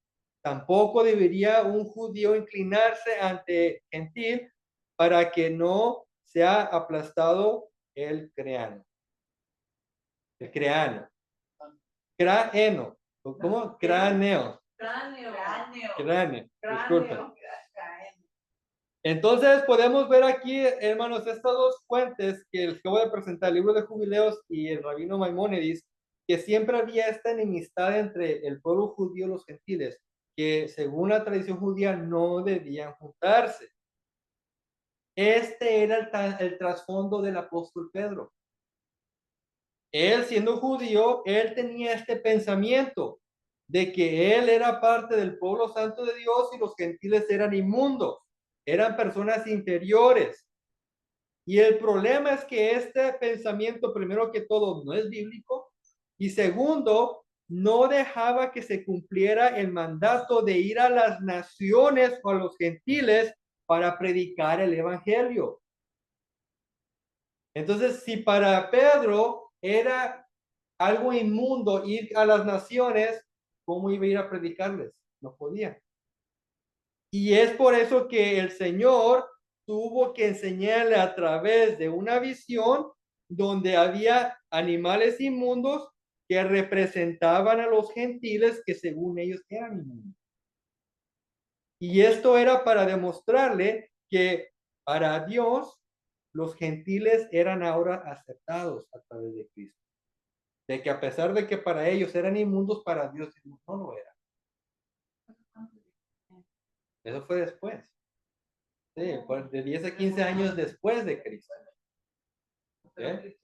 tampoco debería un judío inclinarse ante gentil para que no sea aplastado el creano. El creano. Craeno. ¿Cómo? Cráneo. Cráneo. Cráneo. Disculpen. Cráneo. Entonces podemos ver aquí, hermanos, estas dos fuentes que les acabo de presentar, el libro de Jubileos y el rabino Maimónides, que siempre había esta enemistad entre el pueblo judío y los gentiles, que según la tradición judía no debían juntarse. Este era el trasfondo del apóstol Pedro. Él, siendo judío, él tenía este pensamiento de que él era parte del pueblo santo de Dios y los gentiles eran inmundos, eran personas inferiores. Y el problema es que este pensamiento, primero que todo, no es bíblico, y segundo, no dejaba que se cumpliera el mandato de ir a las naciones o a los gentiles para predicar el evangelio. Entonces, si para Pedro era algo inmundo ir a las naciones, ¿cómo iba a ir a predicarles? No podía. Y es por eso que el Señor tuvo que enseñarle a través de una visión donde había animales inmundos que representaban a los gentiles que según ellos eran inmundos. Y esto era para demostrarle que para Dios los gentiles eran ahora aceptados a través de Cristo. De que a pesar de que para ellos eran inmundos, para Dios no lo era. Eso fue después. Sí, de 10 a 15 años después de Cristo. ¿Okay?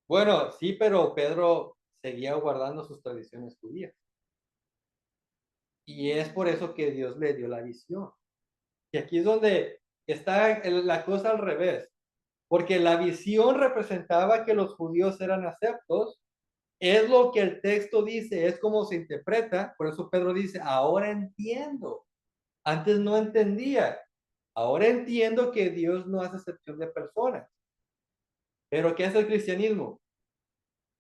Bueno, sí, pero Pedro seguía guardando sus tradiciones judías. Y es por eso que Dios le dio la visión. Y aquí es donde está la cosa al revés. Porque la visión representaba que los judíos eran aceptos. Es lo que el texto dice, es como se interpreta. Por eso Pedro dice, ahora entiendo. Antes no entendía. Ahora entiendo que Dios no hace excepción de personas. Pero ¿qué es el cristianismo?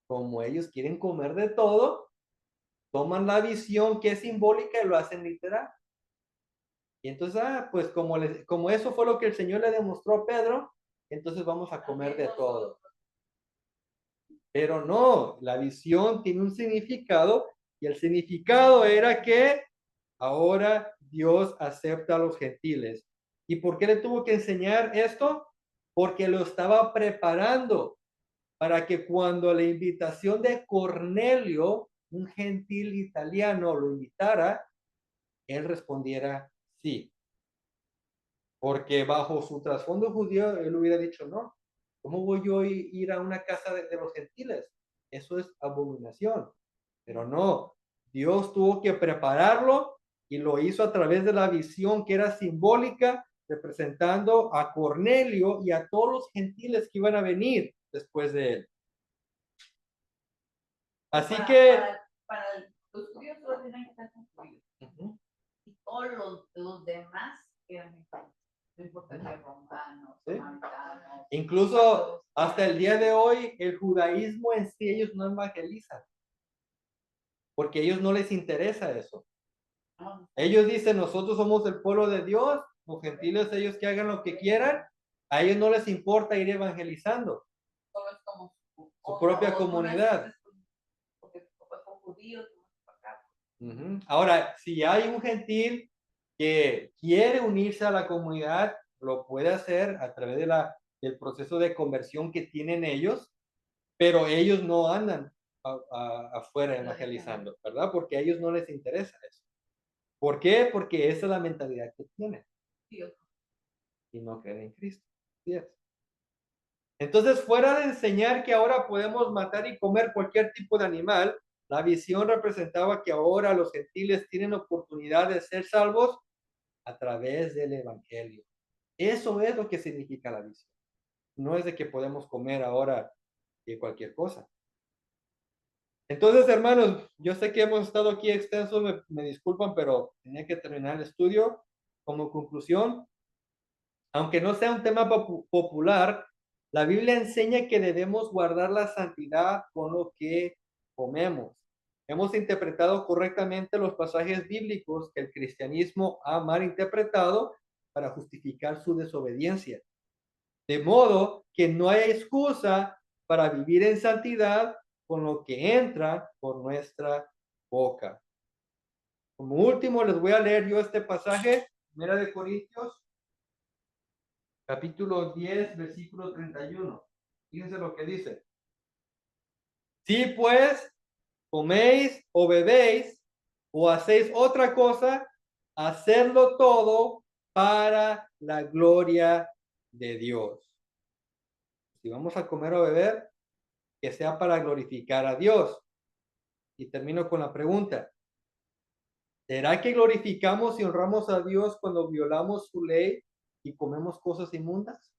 Como ellos quieren comer de todo, toman la visión que es simbólica y lo hacen literal. Y entonces, pues como eso fue lo que el Señor le demostró a Pedro, entonces vamos a comer de todo. Pero no, la visión tiene un significado y el significado era que ahora Dios acepta a los gentiles. ¿Y por qué le tuvo que enseñar esto? Porque lo estaba preparando para que cuando la invitación de Cornelio, un gentil italiano, lo invitara, él respondiera sí. Porque bajo su trasfondo judío, él hubiera dicho no. ¿Cómo voy yo a ir a una casa de los gentiles? Eso es abominación. Pero no, Dios tuvo que prepararlo y lo hizo a través de la visión que era simbólica, representando a Cornelio y a todos los gentiles que iban a venir después de él. Así para los judíos solo tenían que estar con judíos. Y todos los demás eran mexicanos. No importa si romanos, ¿sí? samaritanos. Incluso hasta el día de hoy, el judaísmo en sí, ellos no evangelizan. Porque a ellos no les interesa eso. Ellos dicen, nosotros somos el pueblo de Dios, los gentiles, ellos que hagan lo que quieran, a ellos no les importa ir evangelizando. Solo es como su propia comunidad. Ahora, si hay un gentil que quiere unirse a la comunidad, lo puede hacer a través del proceso de conversión que tienen ellos, pero ellos no andan afuera evangelizando, ¿verdad? Porque a ellos no les interesa eso. ¿Por qué? Porque esa es la mentalidad que tienen. Y no creen en Cristo. ¿Sí es? Entonces, fuera de enseñar que ahora podemos matar y comer cualquier tipo de animal, la visión representaba que ahora los gentiles tienen oportunidad de ser salvos a través del evangelio. Eso es lo que significa la visión. No es de que podemos comer ahora cualquier cosa. Entonces, hermanos, yo sé que hemos estado aquí extensos, me disculpan, pero tenía que terminar el estudio. Como conclusión, aunque no sea un tema popular, la Biblia enseña que debemos guardar la santidad con lo que comemos. hemos interpretado correctamente los pasajes bíblicos que el cristianismo ha malinterpretado para justificar su desobediencia. De modo que no hay excusa para vivir en santidad con lo que entra por nuestra boca. Como último, les voy a leer yo este pasaje, 1 de Corintios, capítulo 10, versículo 31. Fíjense lo que dice. Si pues coméis o bebéis o hacéis otra cosa, hacedlo todo para la gloria de Dios. Si vamos a comer o beber, que sea para glorificar a Dios. Y termino con la pregunta. ¿Será que glorificamos y honramos a Dios cuando violamos su ley y comemos cosas inmundas?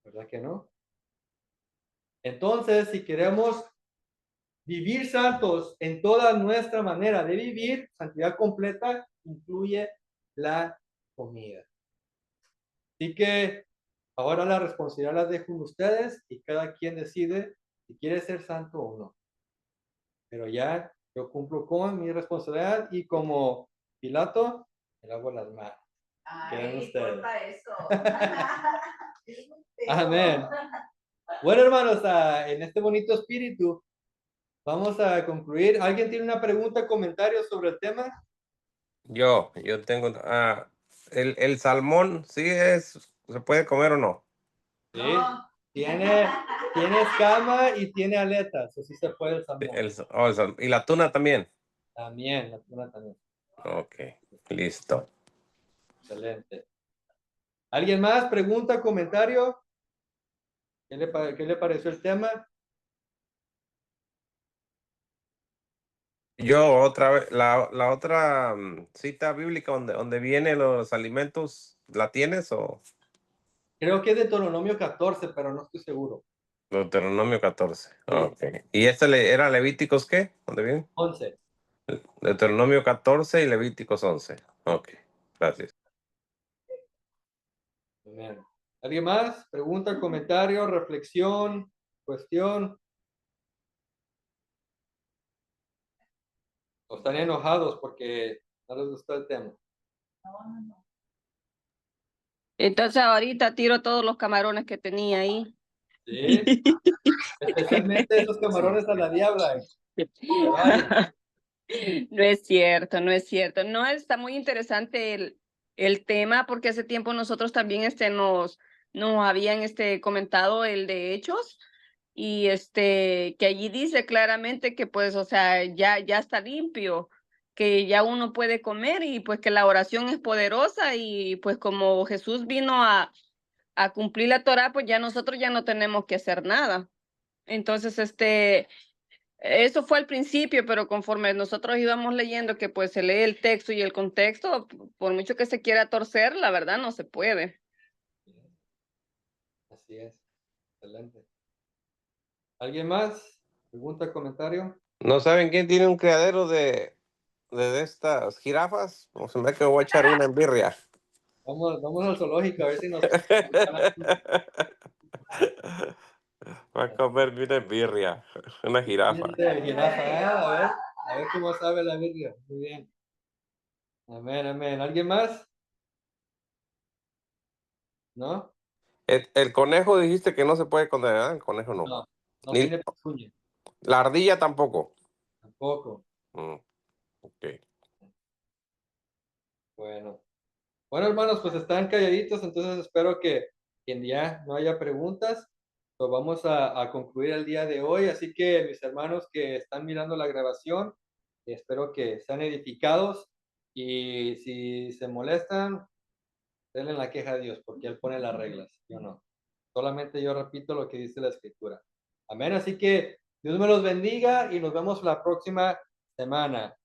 ¿Verdad que no? Entonces, si queremos vivir santos en toda nuestra manera de vivir, santidad completa incluye la comida. Así que ahora la responsabilidad la dejo en ustedes y cada quien decide si quiere ser santo o no. Pero ya yo cumplo con mi responsabilidad y como Pilato, me lavo las manos. Ay, corta eso. Amén. Bueno, hermanos, en este bonito espíritu, vamos a concluir. ¿Alguien tiene una pregunta, comentario sobre el tema? Yo tengo, el salmón, ¿sí se puede comer o no? Sí. No. Tiene escama y tiene aletas, así se puede el salmón. Y la tuna también. También, la tuna también. Ok, listo. Excelente. ¿Alguien más? ¿Pregunta, comentario? ¿Qué le pareció el tema? Yo otra vez, la otra cita bíblica donde vienen los alimentos, ¿la tienes o? Creo que es de Deuteronomio 14, pero no estoy seguro. Deuteronomio 14. Ok. ¿Y era Levíticos qué? ¿Dónde viene? 11. Deuteronomio 14 y Levíticos 11. Ok, gracias. Amén. ¿Alguien más? ¿Pregunta, comentario, reflexión, cuestión? ¿O están enojados porque no les gustó el tema? No. Entonces ahorita tiro todos los camarones que tenía ahí. Sí. Especialmente esos camarones a la diabla. No es cierto, no es cierto. No, está muy interesante el tema porque hace tiempo nosotros también nos habían comentado el de Hechos y que allí dice claramente que pues, o sea, ya está limpio, que ya uno puede comer y pues que la oración es poderosa y pues como Jesús vino a cumplir la Torá, pues ya nosotros ya no tenemos que hacer nada. Entonces, eso fue al principio, pero conforme nosotros íbamos leyendo que pues se lee el texto y el contexto, por mucho que se quiera torcer, la verdad no se puede. Así es. Excelente. ¿Alguien más? ¿Pregunta, comentario? ¿No saben quién tiene un criadero de estas jirafas? O se me ve que voy a echar una en birria. Vamos al zoológico a ver si nos... Va a comer una birria, una jirafa. A ver cómo sabe la birria. Muy bien. Amén, amén. ¿Alguien más? ¿No? El conejo dijiste que no se puede condenar, el conejo no. No Ni tiene pezuña. la ardilla tampoco. Tampoco. Ok. Bueno. Bueno, hermanos, pues están calladitos, entonces espero que ya no haya preguntas. Pues vamos a concluir el día de hoy. Así que mis hermanos que están mirando la grabación, espero que sean edificados y si se molestan, denle la queja a Dios, porque Él pone las reglas, yo no. Solamente yo repito lo que dice la Escritura. Amén. Así que Dios me los bendiga y nos vemos la próxima semana.